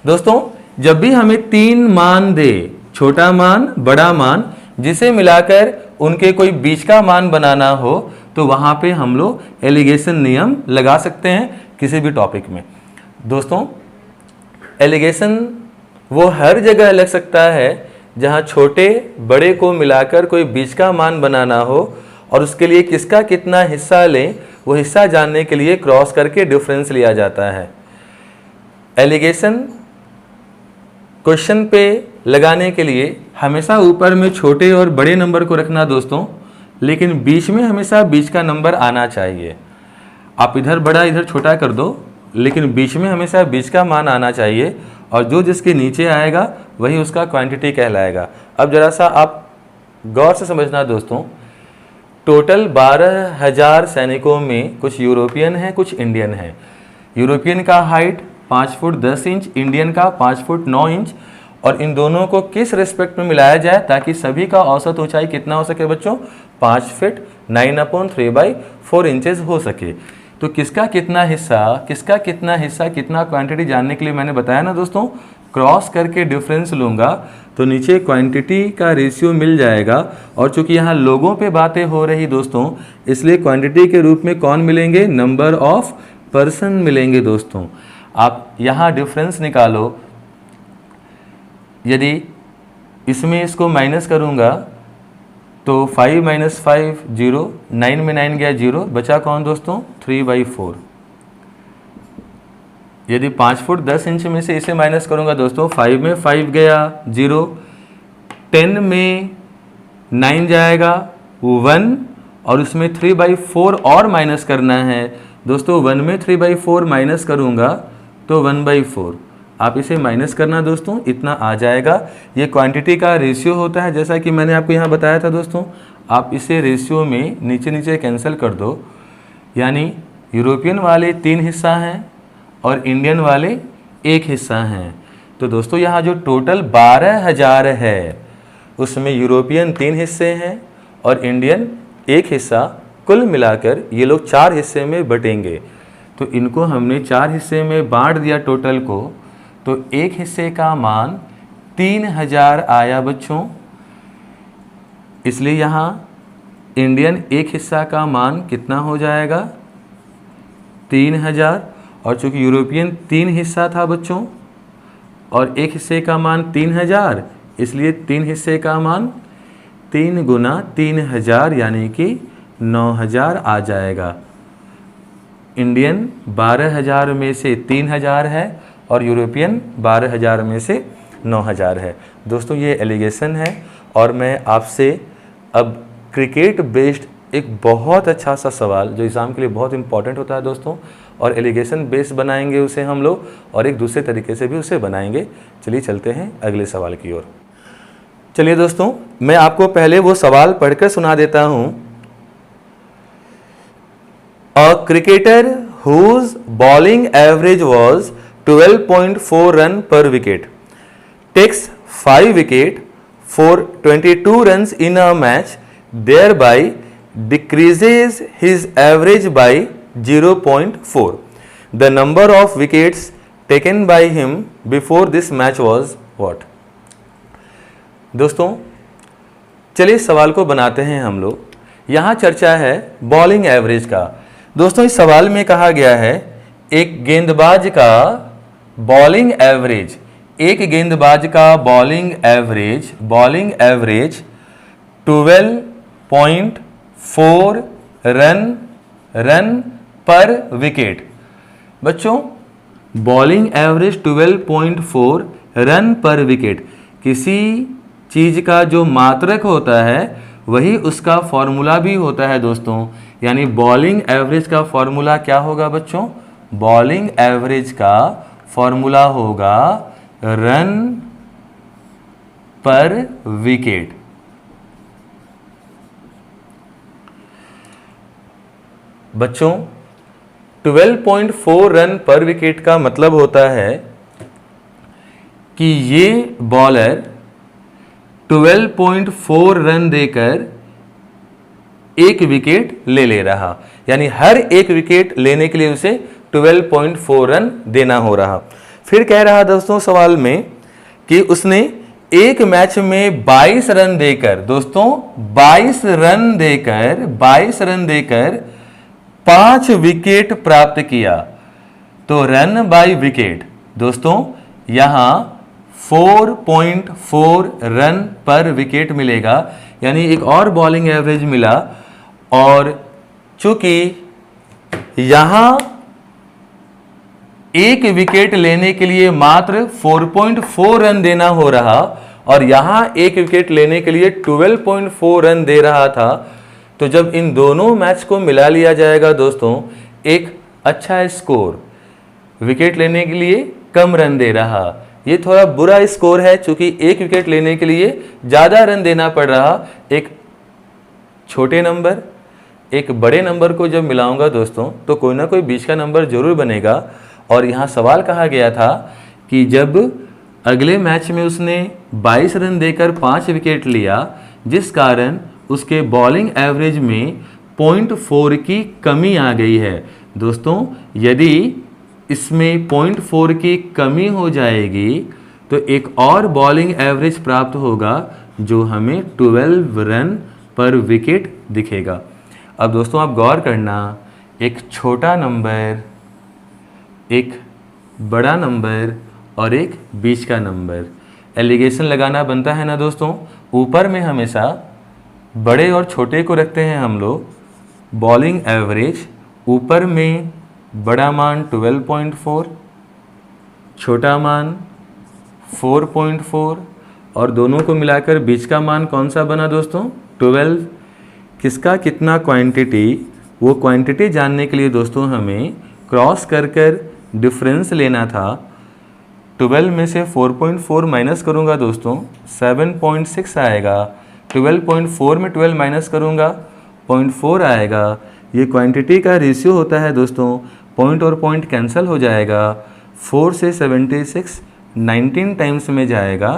दोस्तों, जब भी हमें 3 मान दे, छोटा मान, बड़ा मान, जिसे मिलाकर उनके कोई बीच का मान बनाना हो, तो वहाँ पे हम लोग एलिगेशन नियम लगा सकते हैं किसी भी टॉपिक में। दोस्तों, एलिगेशन वो हर जगह लग सकता है जहाँ छोटे बड़े को मिलाकर कोई बीच का मान बनाना हो, और उसके लिए किसका कितना हिस्सा लें, वो हिस्सा जानने के लिए क्रॉस करके डिफरेंस लिया जाता है। एलिगेशन क्वेश्चन पे लगाने के लिए हमेशा ऊपर में छोटे और बड़े नंबर को रखना दोस्तों, लेकिन बीच में हमेशा बीच का नंबर आना चाहिए। आप इधर बड़ा इधर छोटा कर दो, लेकिन बीच में हमेशा बीच का मान आना चाहिए, और जो जिसके नीचे आएगा वही उसका क्वांटिटी कहलाएगा। अब जरा सा आप गौर से समझना दोस्तों, टोटल 12,000 सैनिकों में कुछ यूरोपियन हैं, कुछ इंडियन हैं। यूरोपियन का हाइट 5 फुट 10 इंच, इंडियन का 5 फुट 9 इंच, और इन दोनों को किस रिस्पेक्ट में मिलाया जाए ताकि सभी का औसत ऊंचाई कितना हो सके बच्चों, 5 फीट 9/3/4 इंचेस हो सके। तो किसका कितना हिस्सा कितना क्वांटिटी जानने के लिए मैंने बताया ना दोस्तों, क्रॉस करके डिफरेंस लूँगा तो नीचे क्वांटिटी का रेशियो मिल जाएगा। और चूंकि यहाँ लोगों पे बातें हो रही दोस्तों, इसलिए क्वांटिटी के रूप में कौन मिलेंगे, नंबर ऑफ पर्सन मिलेंगे दोस्तों। आप यहाँ डिफरेंस निकालो, यदि इसमें इसको माइनस करूँगा तो 5 - 5 0, 9 में 9 गया 0, बचा कौन दोस्तों, 3/4। यदि 5 फुट 10 इंच में से इसे माइनस करूँगा दोस्तों, 5 में 5 गया 0, 10 में 9 जाएगा 1, और उसमें 3/4 और माइनस करना है दोस्तों। 1 में 3/4 माइनस करूँगा तो 1/4। आप इसे माइनस करना दोस्तों, इतना आ जाएगा। ये क्वांटिटी का रेशियो होता है, जैसा कि मैंने आपको यहाँ बताया था दोस्तों। आप इसे रेशियो में नीचे नीचे कैंसिल कर दो, यानी यूरोपियन वाले 3 हिस्सा हैं और इंडियन वाले 1 हिस्सा हैं। तो दोस्तों यहाँ जो टोटल 12,000 है उसमें यूरोपियन 3 हिस्से हैं और इंडियन 1 हिस्सा, कुल मिलाकर ये लोग 4 हिस्से में बटेंगे। तो इनको हमने 4 हिस्से में बांट दिया टोटल को, तो एक हिस्से का मान 3,000 आया बच्चों। इसलिए यहाँ इंडियन 1 हिस्सा का मान कितना हो जाएगा, 3,000। और चूंकि यूरोपियन 3 हिस्सा था बच्चों और 1 हिस्से का मान 3,000, इसलिए 3 हिस्से का मान 3 गुना 3,000 यानी कि 9,000 आ जाएगा। इंडियन 12,000 में से 3,000 है और यूरोपियन 12,000 में से 9,000 है। दोस्तों ये एलिगेशन है और मैं आपसे अब क्रिकेट बेस्ड एक बहुत अच्छा सा सवाल जो एग्ज़ाम के लिए बहुत इंपॉर्टेंट होता है दोस्तों, और एलिगेशन बेस्ड बनाएंगे उसे हम लोग और एक दूसरे तरीके से भी उसे बनाएंगे। चलिए चलते हैं अगले सवाल की ओर। चलिए दोस्तों, मैं आपको पहले वो सवाल पढ़कर सुना देता हूँ। A cricketer whose bowling average was 12.4 run per wicket takes 5 wicket for 22 runs in a match, thereby decreases his average by 0.4. The number of wickets taken by him before this match was what? दोस्तों चलिए सवाल को बनाते हैं हम लोग। यहाँ चर्चा है बॉलिंग एवरेज का। दोस्तों इस सवाल में कहा गया है एक गेंदबाज का बॉलिंग एवरेज, एक गेंदबाज का बॉलिंग एवरेज 12.4 रन पर विकेट। बच्चों बॉलिंग एवरेज 12.4 रन पर विकेट, किसी चीज का जो मात्रक होता है वही उसका फॉर्मूला भी होता है दोस्तों। यानी बॉलिंग एवरेज का फॉर्मूला क्या होगा बच्चों, बॉलिंग एवरेज का फॉर्मूला होगा रन पर विकेट। बच्चों 12.4 रन पर विकेट का मतलब होता है कि ये बॉलर 12.4 रन देकर एक विकेट ले रहा, यानी हर एक विकेट लेने के लिए उसे 12.4 रन देना हो रहा। फिर कह रहा दोस्तों सवाल में कि उसने एक मैच में 22 रन देकर, दोस्तों 22 रन देकर 5 विकेट प्राप्त किया। तो रन बाय विकेट दोस्तों यहां 4.4 रन पर विकेट मिलेगा, यानी एक और बॉलिंग एवरेज मिला। और चूंकि यहां एक विकेट लेने के लिए मात्र 4.4 रन देना हो रहा और यहां एक विकेट लेने के लिए 12.4 रन दे रहा था, तो जब इन दोनों मैच को मिला लिया जाएगा दोस्तों एक अच्छा स्कोर, विकेट लेने के लिए कम रन दे रहा। ये थोड़ा बुरा स्कोर है क्योंकि एक विकेट लेने के लिए ज़्यादा रन देना पड़ रहा। एक छोटे नंबर एक बड़े नंबर को जब मिलाऊंगा दोस्तों तो कोई ना कोई बीच का नंबर जरूर बनेगा। और यहाँ सवाल कहा गया था कि जब अगले मैच में उसने 22 रन देकर 5 विकेट लिया, जिस कारण उसके बॉलिंग एवरेज में 0.4 की कमी आ गई है। दोस्तों यदि इसमें 0.4 की कमी हो जाएगी तो एक और बॉलिंग एवरेज प्राप्त होगा जो हमें 12 रन पर विकेट दिखेगा। अब दोस्तों आप गौर करना, एक छोटा नंबर, एक बड़ा नंबर और एक बीच का नंबर, एलिगेशन लगाना बनता है ना दोस्तों। ऊपर में हमेशा बड़े और छोटे को रखते हैं हम लोग, बॉलिंग एवरेज ऊपर में बड़ा मान 12.4, छोटा मान 4.4 और दोनों को मिलाकर बीच का मान कौन सा बना दोस्तों? 12। किसका कितना क्वांटिटी, वो क्वांटिटी जानने के लिए दोस्तों हमें क्रॉस कर कर डिफरेंस लेना था। 12 में से 4.4 माइनस करूँगा दोस्तों 7.6 आएगा। 12.4 में 12 माइनस करूँगा 0.4 आएगा। ये क्वांटिटी का रेशियो होता है दोस्तों, पॉइंट और पॉइंट कैंसिल हो जाएगा। 4 से 76 19 टाइम्स में जाएगा,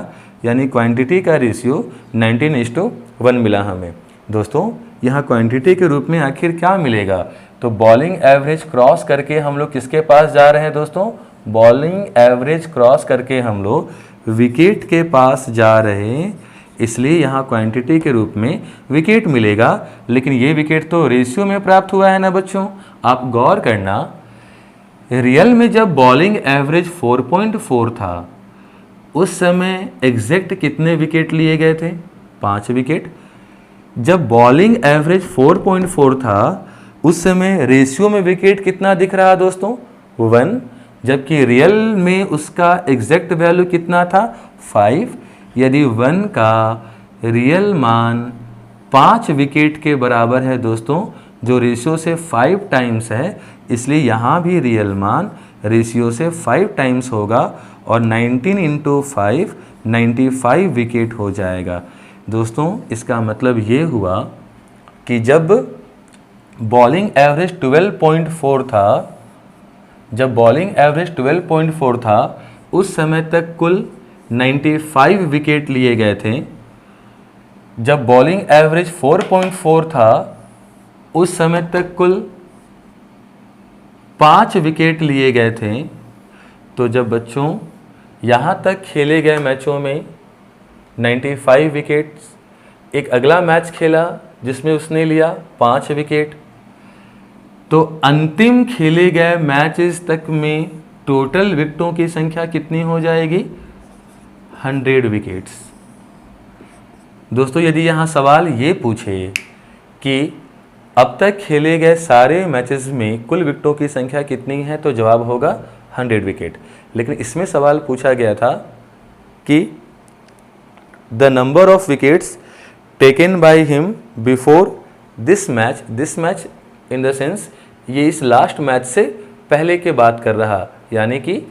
यानी क्वांटिटी का रेशियो 19:1 मिला हमें। दोस्तों यहाँ क्वांटिटी के रूप में आखिर क्या मिलेगा? तो बॉलिंग एवरेज क्रॉस करके हम लोग किसके पास जा रहे हैं दोस्तों? बॉलिंग एवरेज क्रॉस करके हम लोग विकेट के पास जा रहे हैं, इसलिए यहाँ क्वांटिटी के रूप में विकेट मिलेगा। लेकिन ये विकेट तो रेशियो में प्राप्त हुआ है ना बच्चों। आप गौर करना, रियल में जब बॉलिंग एवरेज 4.4 था उस समय एग्जैक्ट कितने विकेट लिए गए थे? 5 विकेट। जब बॉलिंग एवरेज 4.4 था उस समय रेशियो में विकेट कितना दिख रहा दोस्तों? 1, जबकि रियल में उसका एग्जैक्ट वैल्यू कितना था? 5। यदि 1 का रियल मान 5 विकेट के बराबर है दोस्तों, जो रेशियो से 5 टाइम्स है, इसलिए यहाँ भी रियल मान रेशियो से 5 टाइम्स होगा और 19 × 5 95 विकेट हो जाएगा। दोस्तों इसका मतलब ये हुआ कि जब बॉलिंग एवरेज 12.4 था, जब बॉलिंग एवरेज 12.4 था उस समय तक कुल 95 विकेट लिए गए थे। जब बॉलिंग एवरेज 4.4 था उस समय तक कुल 5 विकेट लिए गए थे। तो जब बच्चों यहाँ तक खेले गए मैचों में 95 विकेट्स, एक अगला मैच खेला जिसमें उसने लिया 5 विकेट, तो अंतिम खेले गए मैचेस तक में टोटल विकेटों की संख्या कितनी हो जाएगी? 100 विकेट्स। दोस्तों यदि यहाँ सवाल ये पूछे कि अब तक खेले गए सारे मैचेस में कुल विकेटों की संख्या कितनी है, तो जवाब होगा 100 विकेट। लेकिन इसमें सवाल पूछा गया था कि the number of wickets taken by him before this match in the sense ये इस लास्ट मैच से पहले के बात कर रहा, यानी कि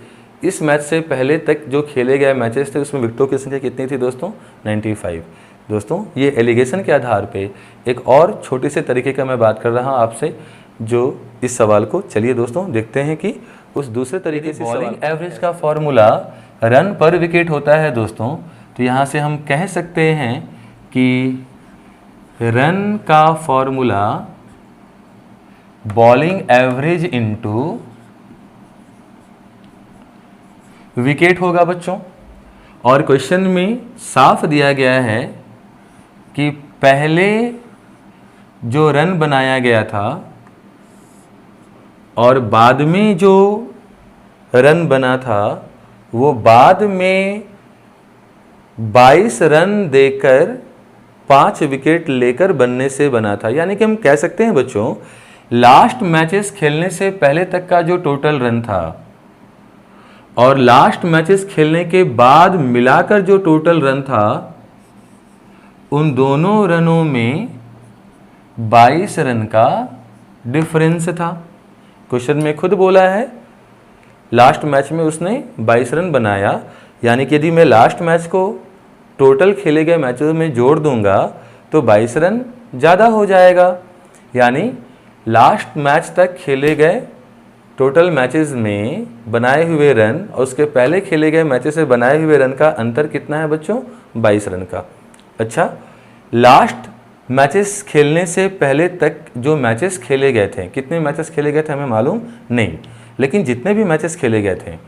इस मैच से पहले तक जो खेले गए मैचेस थे उसमें विकेटों की संख्या कितनी थी दोस्तों? 95। दोस्तों ये एलिगेशन के आधार पे एक और छोटे से तरीके का मैं बात कर रहा हूँ आपसे, जो इस सवाल को चलिए दोस्तों देखते हैं कि उस दूसरे तरीके से। बॉलिंग एवरेज का फॉर्मूला रन पर विकेट होता है दोस्तों, तो यहाँ से हम कह सकते हैं कि रन का formula bowling average into wicket होगा बच्चों। और क्वेश्चन में साफ दिया गया है कि पहले जो रन बनाया गया था और बाद में जो रन बना था वो बाद में 22 रन देकर 5 विकेट लेकर बनने से बना था। यानी कि हम कह सकते हैं बच्चों, लास्ट मैचेस खेलने से पहले तक का जो टोटल रन था और लास्ट मैचेस खेलने के बाद मिलाकर जो टोटल रन था, उन दोनों रनों में 22 रन का डिफरेंस था। क्वेश्चन में खुद बोला है लास्ट मैच में उसने 22 रन बनाया, यानी कि यदि मैं लास्ट मैच को टोटल खेले गए मैचों में जोड़ दूंगा तो 22 रन ज़्यादा हो जाएगा। यानी लास्ट मैच तक खेले गए टोटल मैचेस में बनाए हुए रन और उसके पहले खेले गए मैचेस से बनाए हुए रन का अंतर कितना है बच्चों? 22 रन का। अच्छा, लास्ट मैचेस खेलने से पहले तक जो मैचेस खेले गए थे, कितने मैचेस खेले गए थे हमें मालूम नहीं, लेकिन जितने भी मैचेस खेले गए थे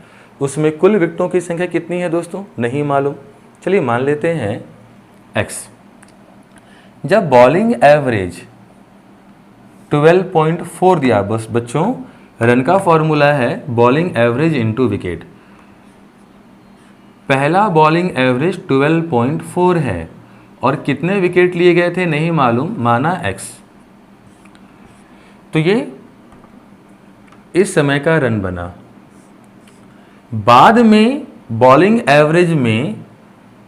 उसमें कुल विकेटों की संख्या कितनी है दोस्तों? नहीं मालूम। चलिए मान लेते हैं x। जब बॉलिंग एवरेज 12.4 दिया, बस बच्चों रन का फॉर्मूला है बॉलिंग एवरेज इनटू विकेट। पहला बॉलिंग एवरेज 12.4 है और कितने विकेट लिए गए थे नहीं मालूम, माना x। तो ये इस समय का रन बना। बाद में बॉलिंग एवरेज में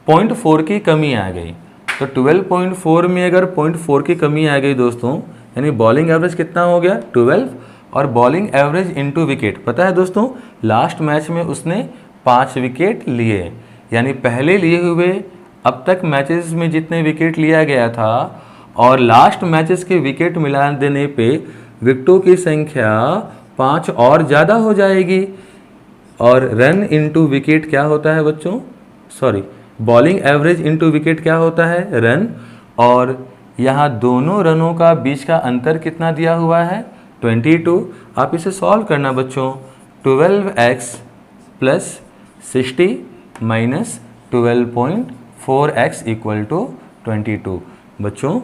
0.4 की कमी आ गई, तो 12.4 में अगर 0.4 की कमी आ गई दोस्तों, यानी बॉलिंग एवरेज कितना हो गया? 12, और बॉलिंग एवरेज इनटू विकेट पता है दोस्तों, लास्ट मैच में उसने 5 विकेट लिए, यानी पहले लिए हुए अब तक मैचेस में जितने विकेट लिया गया था और लास्ट मैचेस के विकेट मिला देने पे विकेटों की संख्या 5 और ज़्यादा हो जाएगी। और रन इनटू विकेट क्या होता है बच्चों? Sorry, bowling average into wicket क्या होता है? रन। और यहाँ दोनों रनों का बीच का अंतर कितना दिया हुआ है? 22। आप इसे सॉल्व करना बच्चों। 12x plus 60 minus 12.4x equal to 22। बच्चों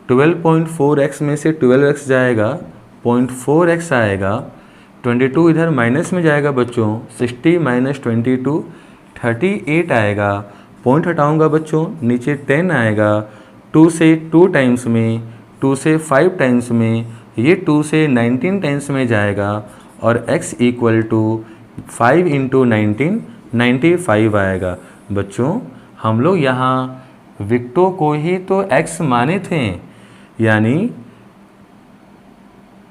12.4x में से 12x जाएगा, 0.4x आएगा, 22 इधर माइनस में जाएगा बच्चों, 60 माइनस 22 38 आएगा, पॉइंट हटाऊंगा बच्चों, नीचे 10 आएगा, 2 से 2 टाइम्स में, 2 से 5 टाइम्स में, ये 2 से 19 टाइम्स में जाएगा और x इक्वल टू 5 इंटू 19 95 आएगा। बच्चों हम लोग यहाँ विकेटों को ही तो x माने थे, यानी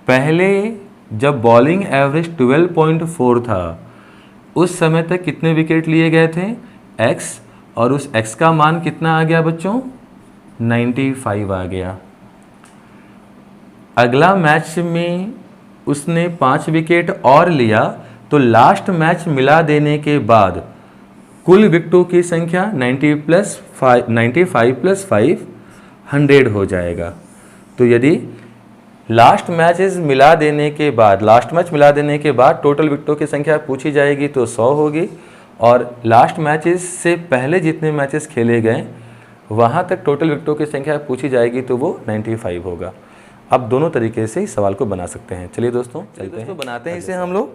पहले जब बॉलिंग एवरेज 12.4 था उस समय तक कितने विकेट लिए गए थे? x, और उस x का मान कितना आ गया बच्चों? 95 आ गया। अगला मैच में उसने 5 विकेट और लिया, तो लास्ट मैच मिला देने के बाद कुल विकेटों की संख्या 95 प्लस 5 100 हो जाएगा। तो यदि लास्ट मैच मिला देने के बाद टोटल विकेटों की संख्या पूछी जाएगी तो 100 होगी, और लास्ट मैचेस से पहले जितने मैचेस खेले गए वहाँ तक टोटल विकेटों की संख्या पूछी जाएगी तो वो 95 होगा। अब दोनों तरीके से इस सवाल को बना सकते हैं। चलिए दोस्तों चलते हैं, बनाते हैं इसे हम लोग।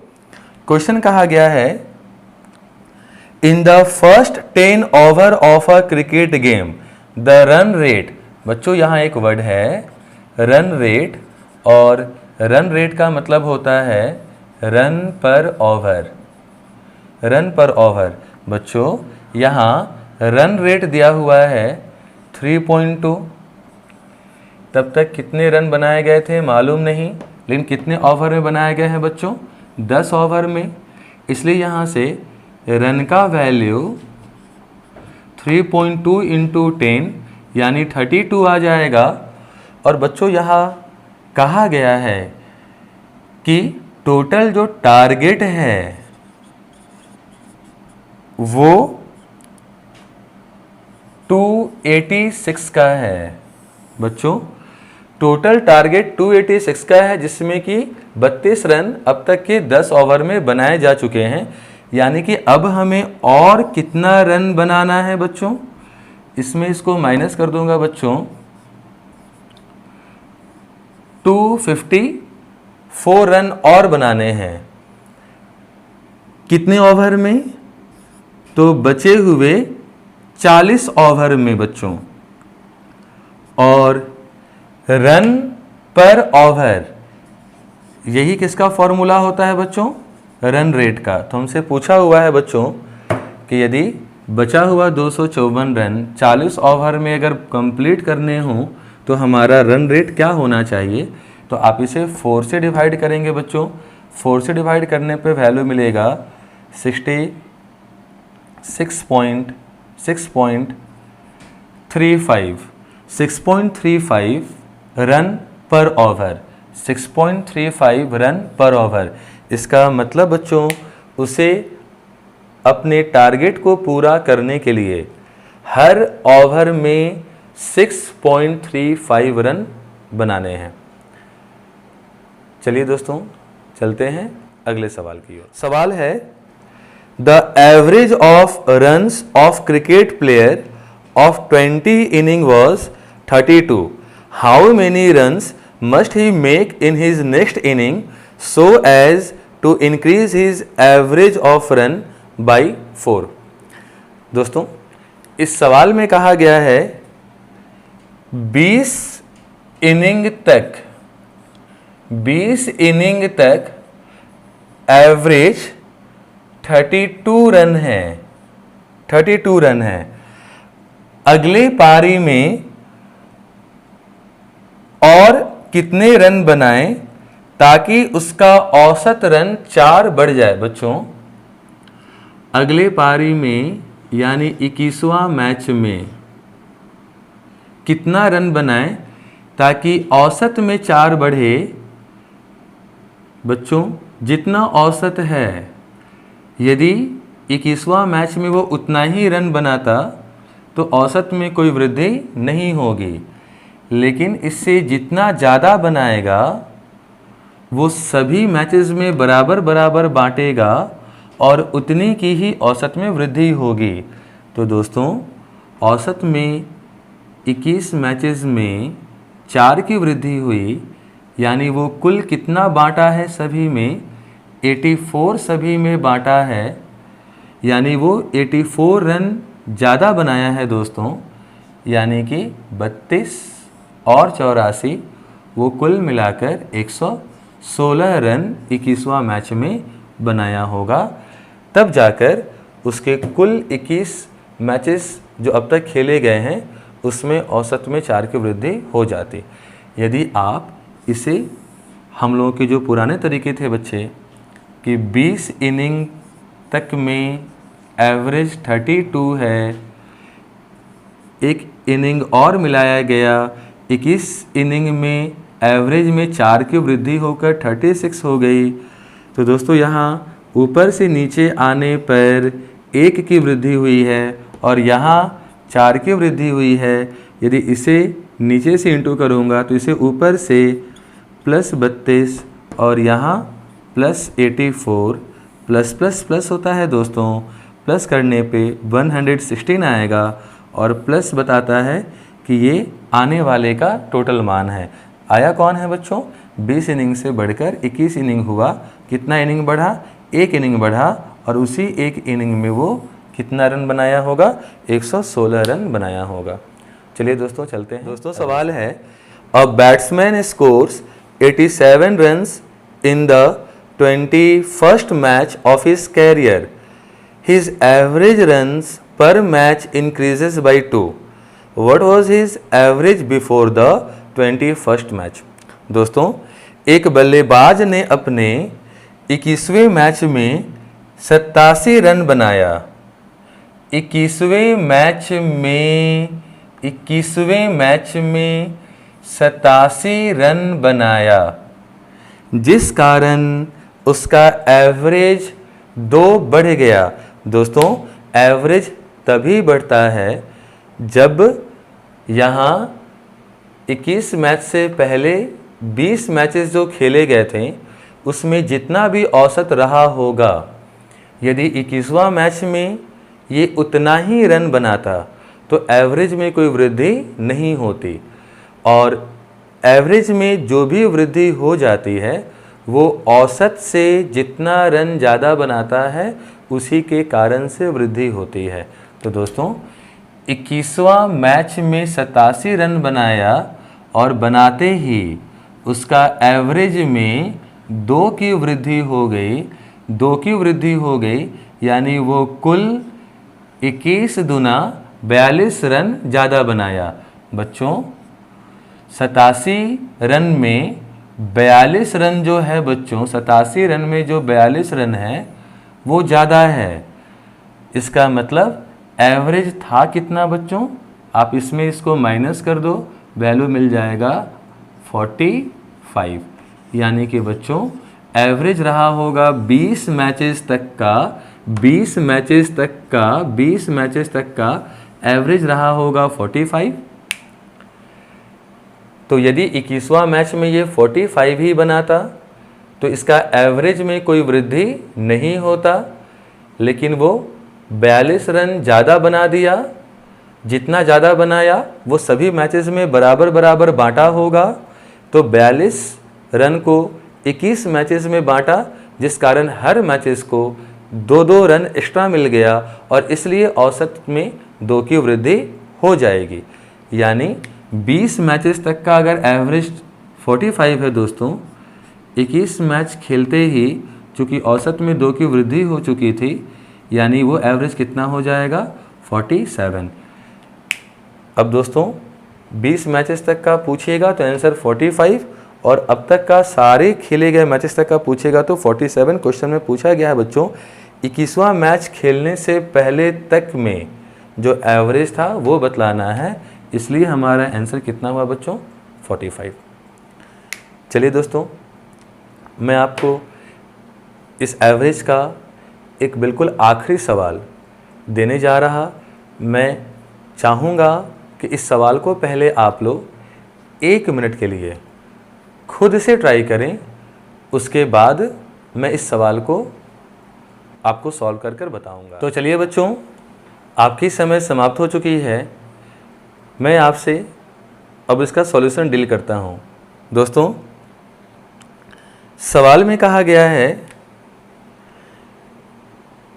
क्वेश्चन कहा गया है, in the first 10 over of a cricket game the run rate. बच्चों यहाँ एक वर्ड है रन रेट, और रन रेट का मतलब होता है रन पर ओवर। रन पर ओवर। बच्चों यहाँ रन रेट दिया हुआ है 3.2। तब तक कितने रन बनाए गए थे मालूम नहीं, लेकिन कितने ओवर में बनाए गए हैं बच्चों? 10 ओवर में। इसलिए यहाँ से रन का वैल्यू 3.2 इंटू 10 यानी 32 आ जाएगा। और बच्चों यहाँ कहा गया है कि टोटल जो टारगेट है वो 286 का है। बच्चों टोटल टारगेट 286 का है, जिसमें कि 32 रन अब तक के 10 ओवर में बनाए जा चुके हैं, यानी कि अब हमें और कितना रन बनाना है बच्चों? इसमें इसको माइनस कर दूंगा बच्चों, 254 रन और बनाने हैं। कितने ओवर में? तो बचे हुए 40 ओवर में बच्चों। और रन पर ओवर, यही किसका फॉर्मूला होता है बच्चों? रन रेट का। तो हमसे पूछा हुआ है बच्चों कि यदि बचा हुआ 254 रन 40 ओवर में अगर कंप्लीट करने हों तो हमारा रन रेट क्या होना चाहिए? तो आप इसे 4 से डिवाइड करेंगे बच्चों। 4 से डिवाइड करने पे वैल्यू मिलेगा 6.35 रन पर ओवर। 6.35 रन पर ओवर, इसका मतलब बच्चों उसे अपने टारगेट को पूरा करने के लिए हर ओवर में 6.35 रन बनाने हैं। चलिए दोस्तों चलते हैं अगले सवाल की ओर। सवाल है the average of runs of cricket player of 20 inning was 32। How many runs must he make in his next inning so as to increase his average of run by 4। दोस्तों इस सवाल में कहा गया है 20 इनिंग तक एवरेज 32 रन है। 32 run है। अगले पारी में और कितने रन बनाएं ताकि उसका औसत रन 4 बढ़ जाए। बच्चों अगले पारी में यानी 21वां मैच में कितना रन बनाएं ताकि औसत में 4 बढ़े। बच्चों जितना औसत है यदि 21वां मैच में वो उतना ही रन बनाता तो औसत में कोई वृद्धि नहीं होगी, लेकिन इससे जितना ज़्यादा बनाएगा वो सभी मैचेस में बराबर बराबर बांटेगा और उतनी की ही औसत में वृद्धि होगी। तो दोस्तों औसत में 21 मैचेस में 4 की वृद्धि हुई, यानी वो कुल कितना बांटा है सभी में 84 सभी में बांटा है, यानी वो 84 रन ज़्यादा बनाया है दोस्तों, यानी कि 32 और 84 वो कुल मिलाकर 116 रन 21वां मैच में बनाया होगा। तब जाकर उसके कुल 21 मैचेस जो अब तक खेले गए हैं उसमें औसत में 4 की वृद्धि हो जाती। यदि आप इसे हम लोगों के जो पुराने तरीके थे बच्चे कि 20 इनिंग तक में एवरेज 32 है, एक इनिंग और मिलाया गया 21 इनिंग में एवरेज में 4 की वृद्धि होकर 36 हो गई। तो दोस्तों यहाँ ऊपर से नीचे आने पर 1 की वृद्धि हुई है और यहाँ 4 की वृद्धि हुई है। यदि इसे नीचे से इंटू करूँगा तो इसे ऊपर से प्लस 32 और यहाँ प्लस 84 प्लस प्लस प्लस होता है दोस्तों, प्लस करने पे 116 आएगा और प्लस बताता है कि ये आने वाले का टोटल मान है। आया कौन है बच्चों? 20 इनिंग से बढ़कर 21 इनिंग हुआ। कितना इनिंग बढ़ा? 1 इनिंग बढ़ा और उसी 1 इनिंग में वो कितना रन बनाया होगा? 116 रन बनाया होगा। चलिए दोस्तों चलते हैं। दोस्तों सवाल है a batsman scores 87 runs in the 21st match of his career. His average runs per match increases by 2। What was his average before the 21st match. दोस्तों एक बल्लेबाज ने अपने 21वें मैच में 87 रन बनाया। 21वें मैच में 87 रन बनाया, जिस कारण उसका एवरेज 2 बढ़ गया। दोस्तों एवरेज तभी बढ़ता है जब यहाँ 21 मैच से पहले 20 मैचेस जो खेले गए थे उसमें जितना भी औसत रहा होगा, यदि 21वां मैच में ये उतना ही रन बनाता तो एवरेज में कोई वृद्धि नहीं होती, और एवरेज में जो भी वृद्धि हो जाती है वो औसत से जितना रन ज़्यादा बनाता है उसी के कारण से वृद्धि होती है। तो दोस्तों 21वां मैच में 87 रन बनाया और बनाते ही उसका एवरेज में 2 की वृद्धि हो गई। 2 की वृद्धि हो गई यानी वो कुल 21 दूना 42 रन ज़्यादा बनाया। बच्चों 87 रन में 42 रन जो है बच्चों, 87 रन में जो 42 रन है वो ज़्यादा है। इसका मतलब एवरेज था कितना बच्चों? आप इसमें इसको माइनस कर दो, वैल्यू मिल जाएगा 45। यानी कि बच्चों एवरेज रहा होगा 20 मैचेस तक का, 20 मैचेस तक का एवरेज रहा होगा 45। तो यदि 21वां मैच में ये 45 ही बनाता तो इसका एवरेज में कोई वृद्धि नहीं होता, लेकिन वो 42 रन ज़्यादा बना दिया। जितना ज़्यादा बनाया वो सभी मैचेस में बराबर बराबर बांटा होगा, तो 42 रन को 21 मैचेस में बांटा, जिस कारण हर मैचेस को 2-2 रन एक्स्ट्रा मिल गया और इसलिए औसत में 2 की वृद्धि हो जाएगी। यानी 20 मैचेस तक का अगर एवरेज 45 है दोस्तों, 21 मैच खेलते ही चूँकि औसत में 2 की वृद्धि हो चुकी थी, यानी वो एवरेज कितना हो जाएगा 47। अब दोस्तों 20 मैचेस तक का पूछिएगा तो आंसर 45, और अब तक का सारे खेले गए मैचेस तक का पूछेगा तो 47। क्वेश्चन में पूछा गया है बच्चों 21वां मैच खेलने से पहले तक में जो एवरेज था वो बतलाना है, इसलिए हमारा आंसर कितना हुआ बच्चों 45। चलिए दोस्तों, मैं आपको इस एवरेज का एक बिल्कुल आखिरी सवाल देने जा रहा। मैं चाहूँगा कि इस सवाल को पहले आप लोग 1 मिनट के लिए खुद से ट्राई करें, उसके बाद मैं इस सवाल को आपको सॉल्व कर कर बताऊँगा। तो चलिए बच्चों, आपकी समय समाप्त हो चुकी है। मैं आपसे अब इसका सॉल्यूशन डील करता हूँ। दोस्तों, सवाल में कहा गया है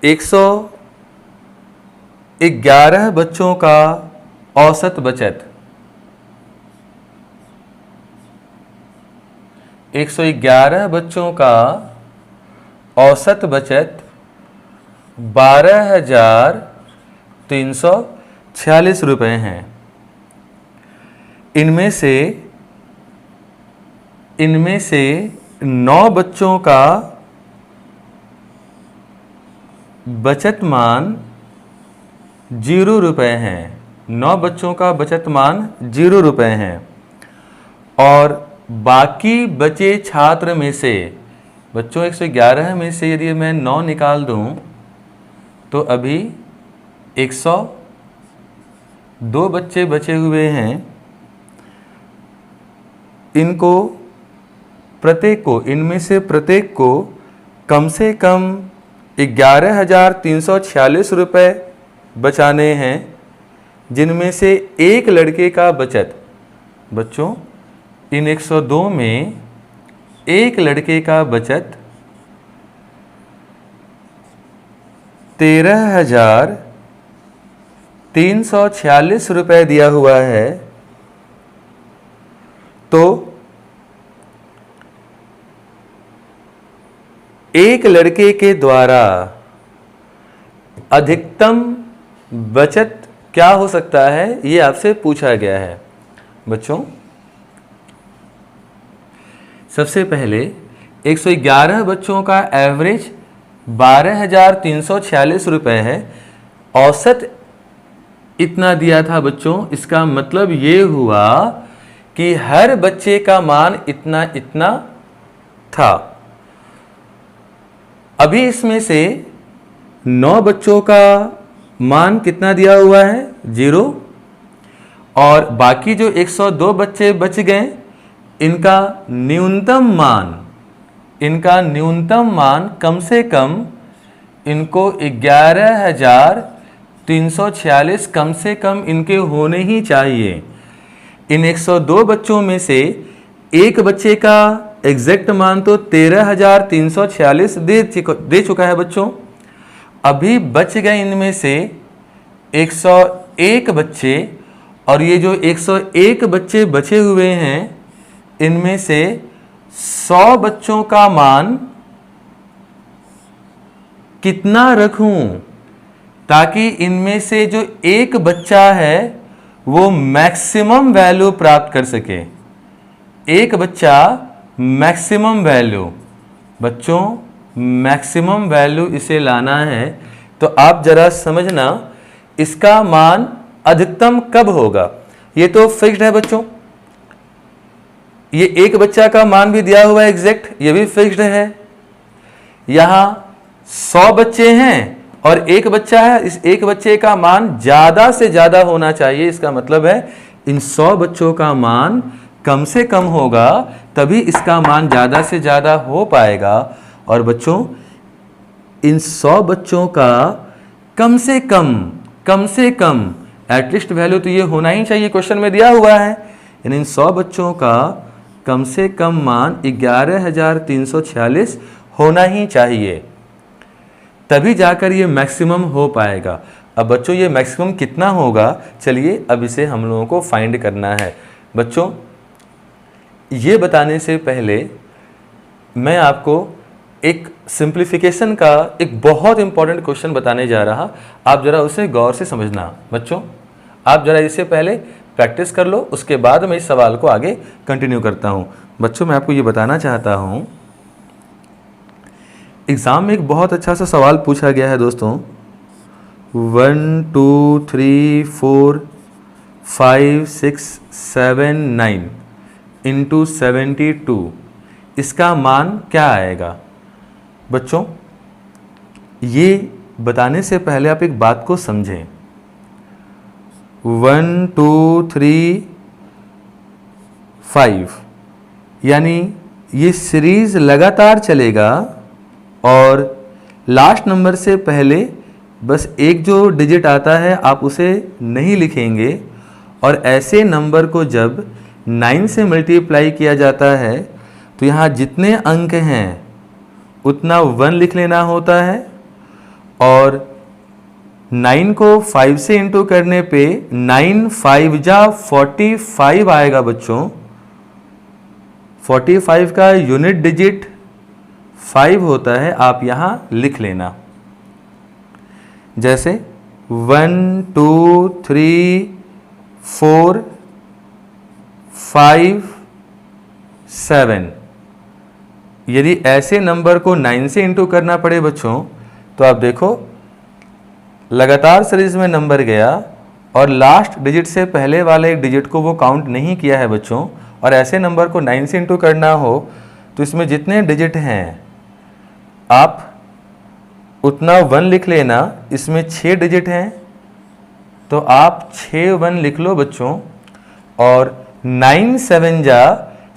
111 बच्चों का औसत बचत, 111 बच्चों का औसत बचत 12,346 रुपये हैं। इनमें से 9 बच्चों का बचत मान 0 रुपये हैं। 9 बच्चों का बचत मान 0 रुपये हैं, और बाकी बचे छात्र में से बच्चों 111 में से यदि मैं 9 निकाल दूं तो अभी 102 बच्चे बचे हुए हैं। इनमें से प्रत्येक को कम से कम 11,346 रुपये बचाने हैं, जिनमें से एक लड़के का बचत, बच्चों इन 102 में एक लड़के का बचत 13,346 रुपये दिया हुआ है। तो एक लड़के के द्वारा अधिकतम बचत क्या हो सकता है, ये आपसे पूछा गया है। बच्चों, सबसे पहले 111 बच्चों का एवरेज 12,346 रुपये है। औसत इतना दिया था बच्चों, इसका मतलब ये हुआ कि हर बच्चे का मान इतना इतना था। अभी इसमें से 9 बच्चों का मान कितना दिया हुआ है 0, और बाकी जो 102 बच्चे बच गए इनका न्यूनतम मान कम से कम इनको 11,346 कम से कम इनके होने ही चाहिए। इन 102 बच्चों में से एक बच्चे का एग्जैक्ट मान तो 13,346 दे चुका है बच्चों। अभी बच गए इनमें से 101 बच्चे, और ये जो 101 बच्चे बचे हुए हैं इनमें से 100 बच्चों का मान कितना रखूं ताकि इनमें से जो एक बच्चा है वो मैक्सिमम वैल्यू प्राप्त कर सके। एक बच्चा मैक्सिमम वैल्यू, बच्चों मैक्सिमम वैल्यू इसे लाना है, तो आप जरा समझना इसका मान अधिकतम कब होगा। ये तो फिक्स्ड है बच्चों, ये एक बच्चा का मान भी दिया हुआ है एग्जैक्ट, ये भी फिक्स्ड है, यहाँ 100 बच्चे हैं और एक बच्चा है, इस एक बच्चे का मान ज़्यादा से ज़्यादा होना चाहिए। इसका मतलब है इन 100 बच्चों का मान कम से कम होगा, तभी इसका मान ज़्यादा से ज़्यादा हो पाएगा। और बच्चों इन 100 बच्चों का कम से कम एटलीस्ट वैल्यू तो ये होना ही चाहिए, क्वेश्चन में दिया हुआ है। इन 100 बच्चों का कम से कम मान 11,346 होना ही चाहिए, तभी जाकर ये मैक्सिमम हो पाएगा। अब बच्चों ये मैक्सिमम कितना होगा, चलिए अब इसे हम लोगों को फाइंड करना है। बच्चों ये बताने से पहले मैं आपको एक सिंप्लीफिकेशन का एक बहुत इंपॉर्टेंट क्वेश्चन बताने जा रहा, आप ज़रा उसे गौर से समझना। बच्चों आप ज़रा इससे पहले प्रैक्टिस कर लो, उसके बाद मैं इस सवाल को आगे कंटिन्यू करता हूँ। बच्चों मैं आपको ये बताना चाहता हूँ, एग्ज़ाम में एक बहुत अच्छा सा सवाल पूछा गया है दोस्तों। 1 2 3 4 5 6 7 9 इंटू 72, इसका मान क्या आएगा? बच्चों ये बताने से पहले आप एक बात को समझें। 1 2 3 5 यानी ये सीरीज लगातार चलेगा और लास्ट नंबर से पहले बस एक जो डिजिट आता है आप उसे नहीं लिखेंगे, और ऐसे नंबर को जब 9 से मल्टीप्लाई किया जाता है तो यहाँ जितने अंक हैं उतना 1 लिख लेना होता है, और 9 को 5 से इंटू करने पे 9 5 जा 45 आएगा। बच्चों 45 का यूनिट डिजिट 5 होता है, आप यहाँ लिख लेना। जैसे 1 2 3 4 5 7, यदि ऐसे नंबर को 9 से इंटू करना पड़े बच्चों तो आप देखो लगातार सीरीज में नंबर गया और लास्ट डिजिट से पहले वाले एक डिजिट को वो काउंट नहीं किया है बच्चों, और ऐसे नंबर को 9 से इंटू करना हो तो इसमें जितने डिजिट हैं आप उतना 1 लिख लेना। इसमें 6 डिजिट हैं तो आप 6 1 लिख लो बच्चों, और 9 7 जा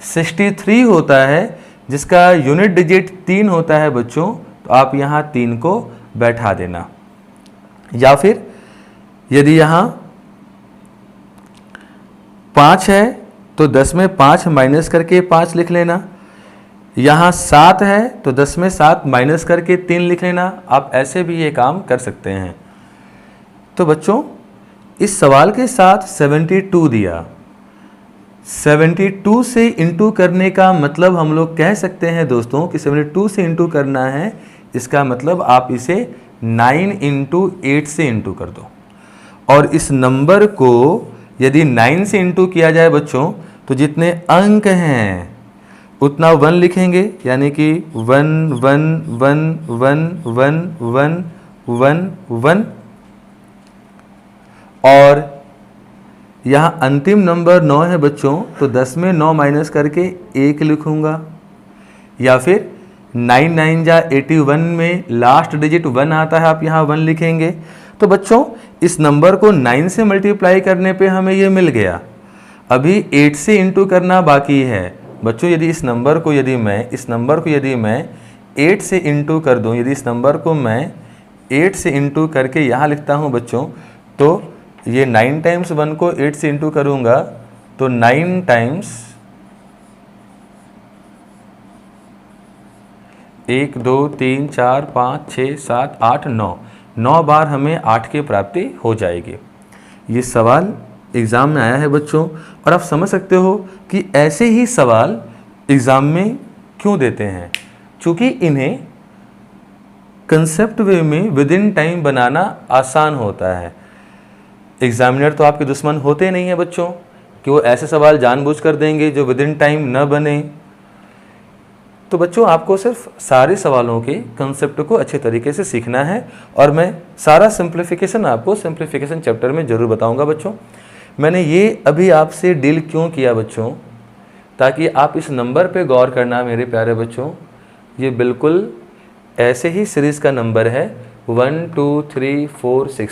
63 होता है जिसका यूनिट डिजिट 3 होता है बच्चों, तो आप यहाँ 3 को बैठा देना। या फिर यदि यहाँ 5 है तो 10 में 5 माइनस करके 5 लिख लेना। यहाँ 7 है तो 10 में 7 माइनस करके 3 लिख लेना। आप ऐसे भी ये काम कर सकते हैं। तो बच्चों इस सवाल के साथ 72 दिया, 72 से इंटू करने का मतलब हम लोग कह सकते हैं दोस्तों कि 72 से इंटू करना है, इसका मतलब आप इसे 9 इंटू 8 से इंटू कर दो, और इस नंबर को यदि 9 से इंटू किया जाए बच्चों तो जितने अंक हैं उतना 1 लिखेंगे, यानी कि 1 1 1 1 1 1 1 1, और यहाँ अंतिम नंबर 9 है बच्चों तो 10 में 9 माइनस करके 1 लिखूँगा। या फिर 9 9 जा 81 में लास्ट डिजिट 1 आता है, आप यहाँ 1 लिखेंगे। तो बच्चों इस नंबर को 9 से मल्टीप्लाई करने पे हमें ये मिल गया। अभी 8 से इंटू करना बाकी है बच्चों। यदि इस नंबर को यदि मैं 8 से इंटू कर दूँ, यदि इस नंबर को मैं 8 से इंटू करके यहाँ लिखता हूँ बच्चों, तो ये 9 टाइम्स 1 को 8 से इंटू करूँगा तो 9 टाइम्स 1 2 3 4 5 6 7 8 9 बार हमें 8 की प्राप्ति हो जाएगी। ये सवाल एग्ज़ाम में आया है बच्चों, और आप समझ सकते हो कि ऐसे ही सवाल एग्ज़ाम में क्यों देते हैं, क्योंकि इन्हें कंसेप्ट वे में विद इन टाइम बनाना आसान होता है। एग्जामिनर तो आपके दुश्मन होते नहीं हैं बच्चों कि वो ऐसे सवाल जानबूझ कर देंगे जो विद इन टाइम न बने। तो बच्चों आपको सिर्फ सारे सवालों के कंसेप्ट को अच्छे तरीके से सीखना है, और मैं सारा सिंप्लीफिकेशन आपको सिंप्लीफिकेशन चैप्टर में ज़रूर बताऊंगा बच्चों। मैंने ये अभी आपसे डील क्यों किया बच्चों, ताकि आप इस नंबर पे गौर करना मेरे प्यारे बच्चों। ये बिल्कुल ऐसे ही सीरीज़ का नंबर है 1 2 3 4 6।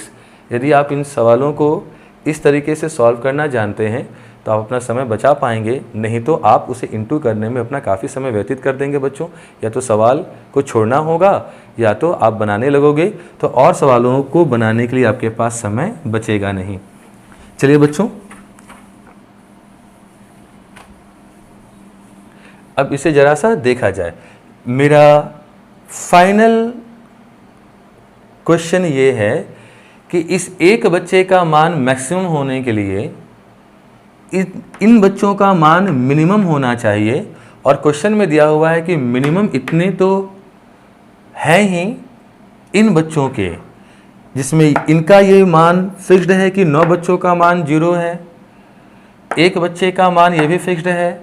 यदि आप इन सवालों को इस तरीके से सॉल्व करना जानते हैं तो आप अपना समय बचा पाएंगे, नहीं तो आप उसे इंटू करने में अपना काफ़ी समय व्यतीत कर देंगे बच्चों। या तो सवाल को छोड़ना होगा या तो आप बनाने लगोगे तो और सवालों को बनाने के लिए आपके पास समय बचेगा नहीं। चलिए बच्चों, अब इसे ज़रा सा देखा जाए। मेरा फाइनल क्वेश्चन ये है कि इस एक बच्चे का मान मैक्सिमम होने के लिए इन बच्चों का मान मिनिमम होना चाहिए, और क्वेश्चन में दिया हुआ है कि मिनिमम इतने तो है ही इन बच्चों के, जिसमें इनका ये मान फिक्स्ड है कि 9 बच्चों का मान 0 है, एक बच्चे का मान ये भी फिक्स्ड है,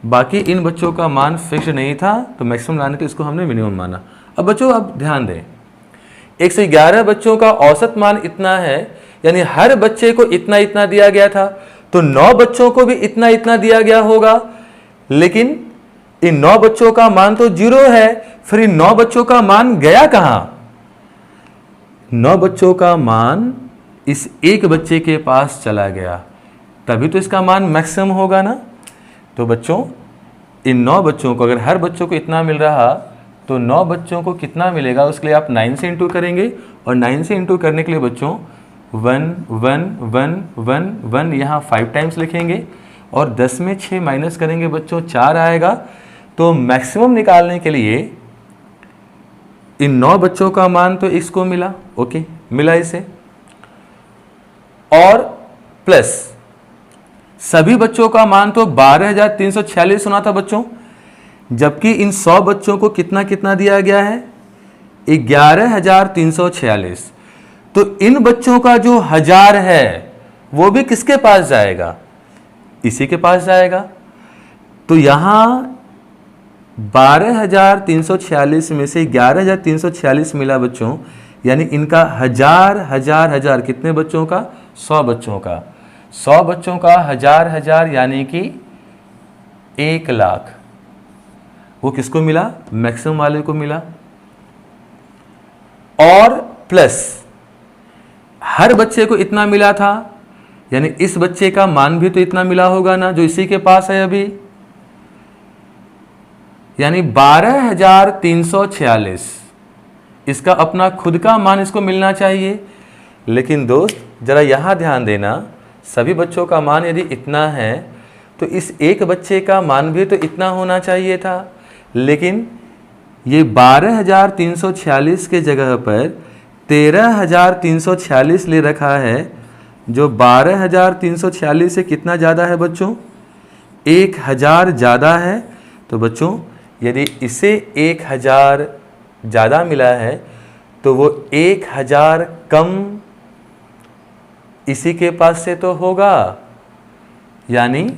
बाकी इन बच्चों का मान फिक्स्ड नहीं था, तो मैक्सिमम लाने के इसको हमने मिनिमम माना। अब बच्चों आप ध्यान दें, 111 बच्चों का औसत मान इतना है, यानी हर बच्चे को इतना इतना दिया गया था, तो 9 बच्चों को भी इतना इतना दिया गया होगा, लेकिन इन 9 बच्चों का मान तो 0 है, फिर इन 9 बच्चों का मान गया कहां? 9 बच्चों का मान इस एक बच्चे के पास चला गया, तभी तो इसका मान मैक्सिमम होगा ना। तो बच्चों, इन 9 बच्चों को अगर हर बच्चों को इतना मिल रहा तो 9 बच्चों को कितना मिलेगा, उसके लिए आप 9 से इंटू करेंगे, और 9 से इंटू करने के लिए बच्चों 1 1 1 1 1 यहाँ 5 टाइम्स लिखेंगे, और 10 में 6 माइनस करेंगे बच्चों 4 आएगा। तो मैक्सिमम निकालने के लिए इन 9 बच्चों का मान तो इसको मिला, ओके मिला इसे, और प्लस सभी बच्चों का मान तो 12,346 होना था बच्चों, जबकि इन 100 बच्चों को कितना कितना दिया गया है, 11,346। तो इन बच्चों का जो 1000 है वो भी किसके पास जाएगा? इसी के पास जाएगा। तो यहां 12,346 में से 11,346 मिला बच्चों, यानी इनका 1000 कितने बच्चों का? 100 बच्चों का। 100 बच्चों का 1000 यानी कि 1 लाख। वो किसको मिला? मैक्सिमम वाले को मिला। और प्लस हर बच्चे को इतना मिला था, यानी इस बच्चे का मान भी तो इतना मिला होगा ना, जो इसी के पास है अभी, यानी 12,346। इसका अपना खुद का मान इसको मिलना चाहिए। लेकिन दोस्त जरा यहां ध्यान देना, सभी बच्चों का मान यदि इतना है तो इस एक बच्चे का मान भी तो इतना होना चाहिए था, लेकिन ये 12,346 के जगह पर 13,346 ले रखा है, जो 12,346 से कितना ज़्यादा है बच्चों? 1,000 ज़्यादा है। तो बच्चों यदि इसे 1,000 ज़्यादा मिला है तो वो 1,000 कम इसी के पास से तो होगा, यानी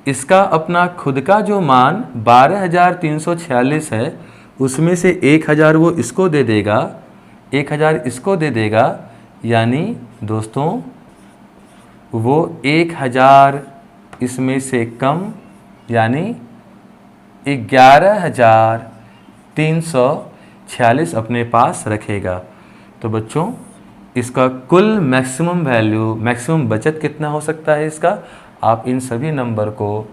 इसका अपना खुद का जो मान 12,346 है उसमें से 1,000 वो इसको दे देगा, 1,000 इसको दे देगा, यानी दोस्तों वो 1,000 इसमें से कम, यानी 11,346 अपने पास रखेगा। तो बच्चों इसका कुल मैक्सिमम वैल्यू, मैक्सिमम बचत कितना हो सकता है इसका? आप इन सभी नंबर को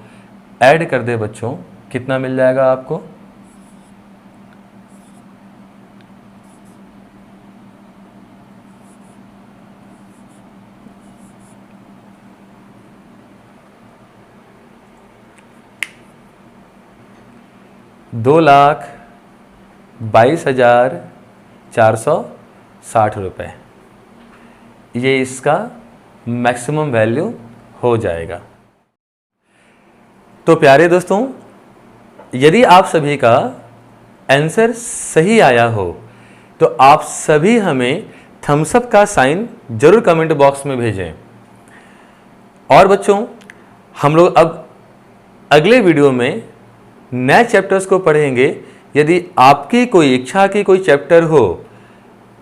ऐड कर दे बच्चों, कितना मिल जाएगा आपको? ₹2,22,460 ये इसका मैक्सिमम वैल्यू हो जाएगा। तो प्यारे दोस्तों, यदि आप सभी का आंसर सही आया हो तो आप सभी हमें थम्स अप का साइन जरूर कमेंट बॉक्स में भेजें। और बच्चों हम लोग अब अगले वीडियो में नए चैप्टर्स को पढ़ेंगे। यदि आपकी कोई इच्छा की कोई चैप्टर हो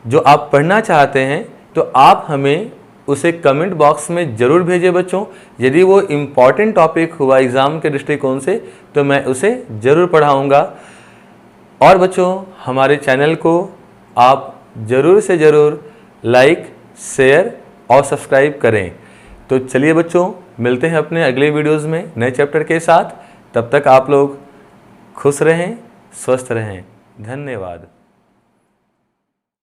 जो आप पढ़ना चाहते हैं तो आप हमें उसे कमेंट बॉक्स में ज़रूर भेजें बच्चों। यदि वो इम्पॉर्टेंट टॉपिक हुआ एग्ज़ाम के दृष्टिकोण से तो मैं उसे ज़रूर पढ़ाऊँगा। और बच्चों हमारे चैनल को आप ज़रूर से ज़रूर लाइक, शेयर और सब्सक्राइब करें। तो चलिए बच्चों, मिलते हैं अपने अगले वीडियोज़ में नए चैप्टर के साथ। तब तक आप लोग खुश रहें, स्वस्थ रहें। धन्यवाद।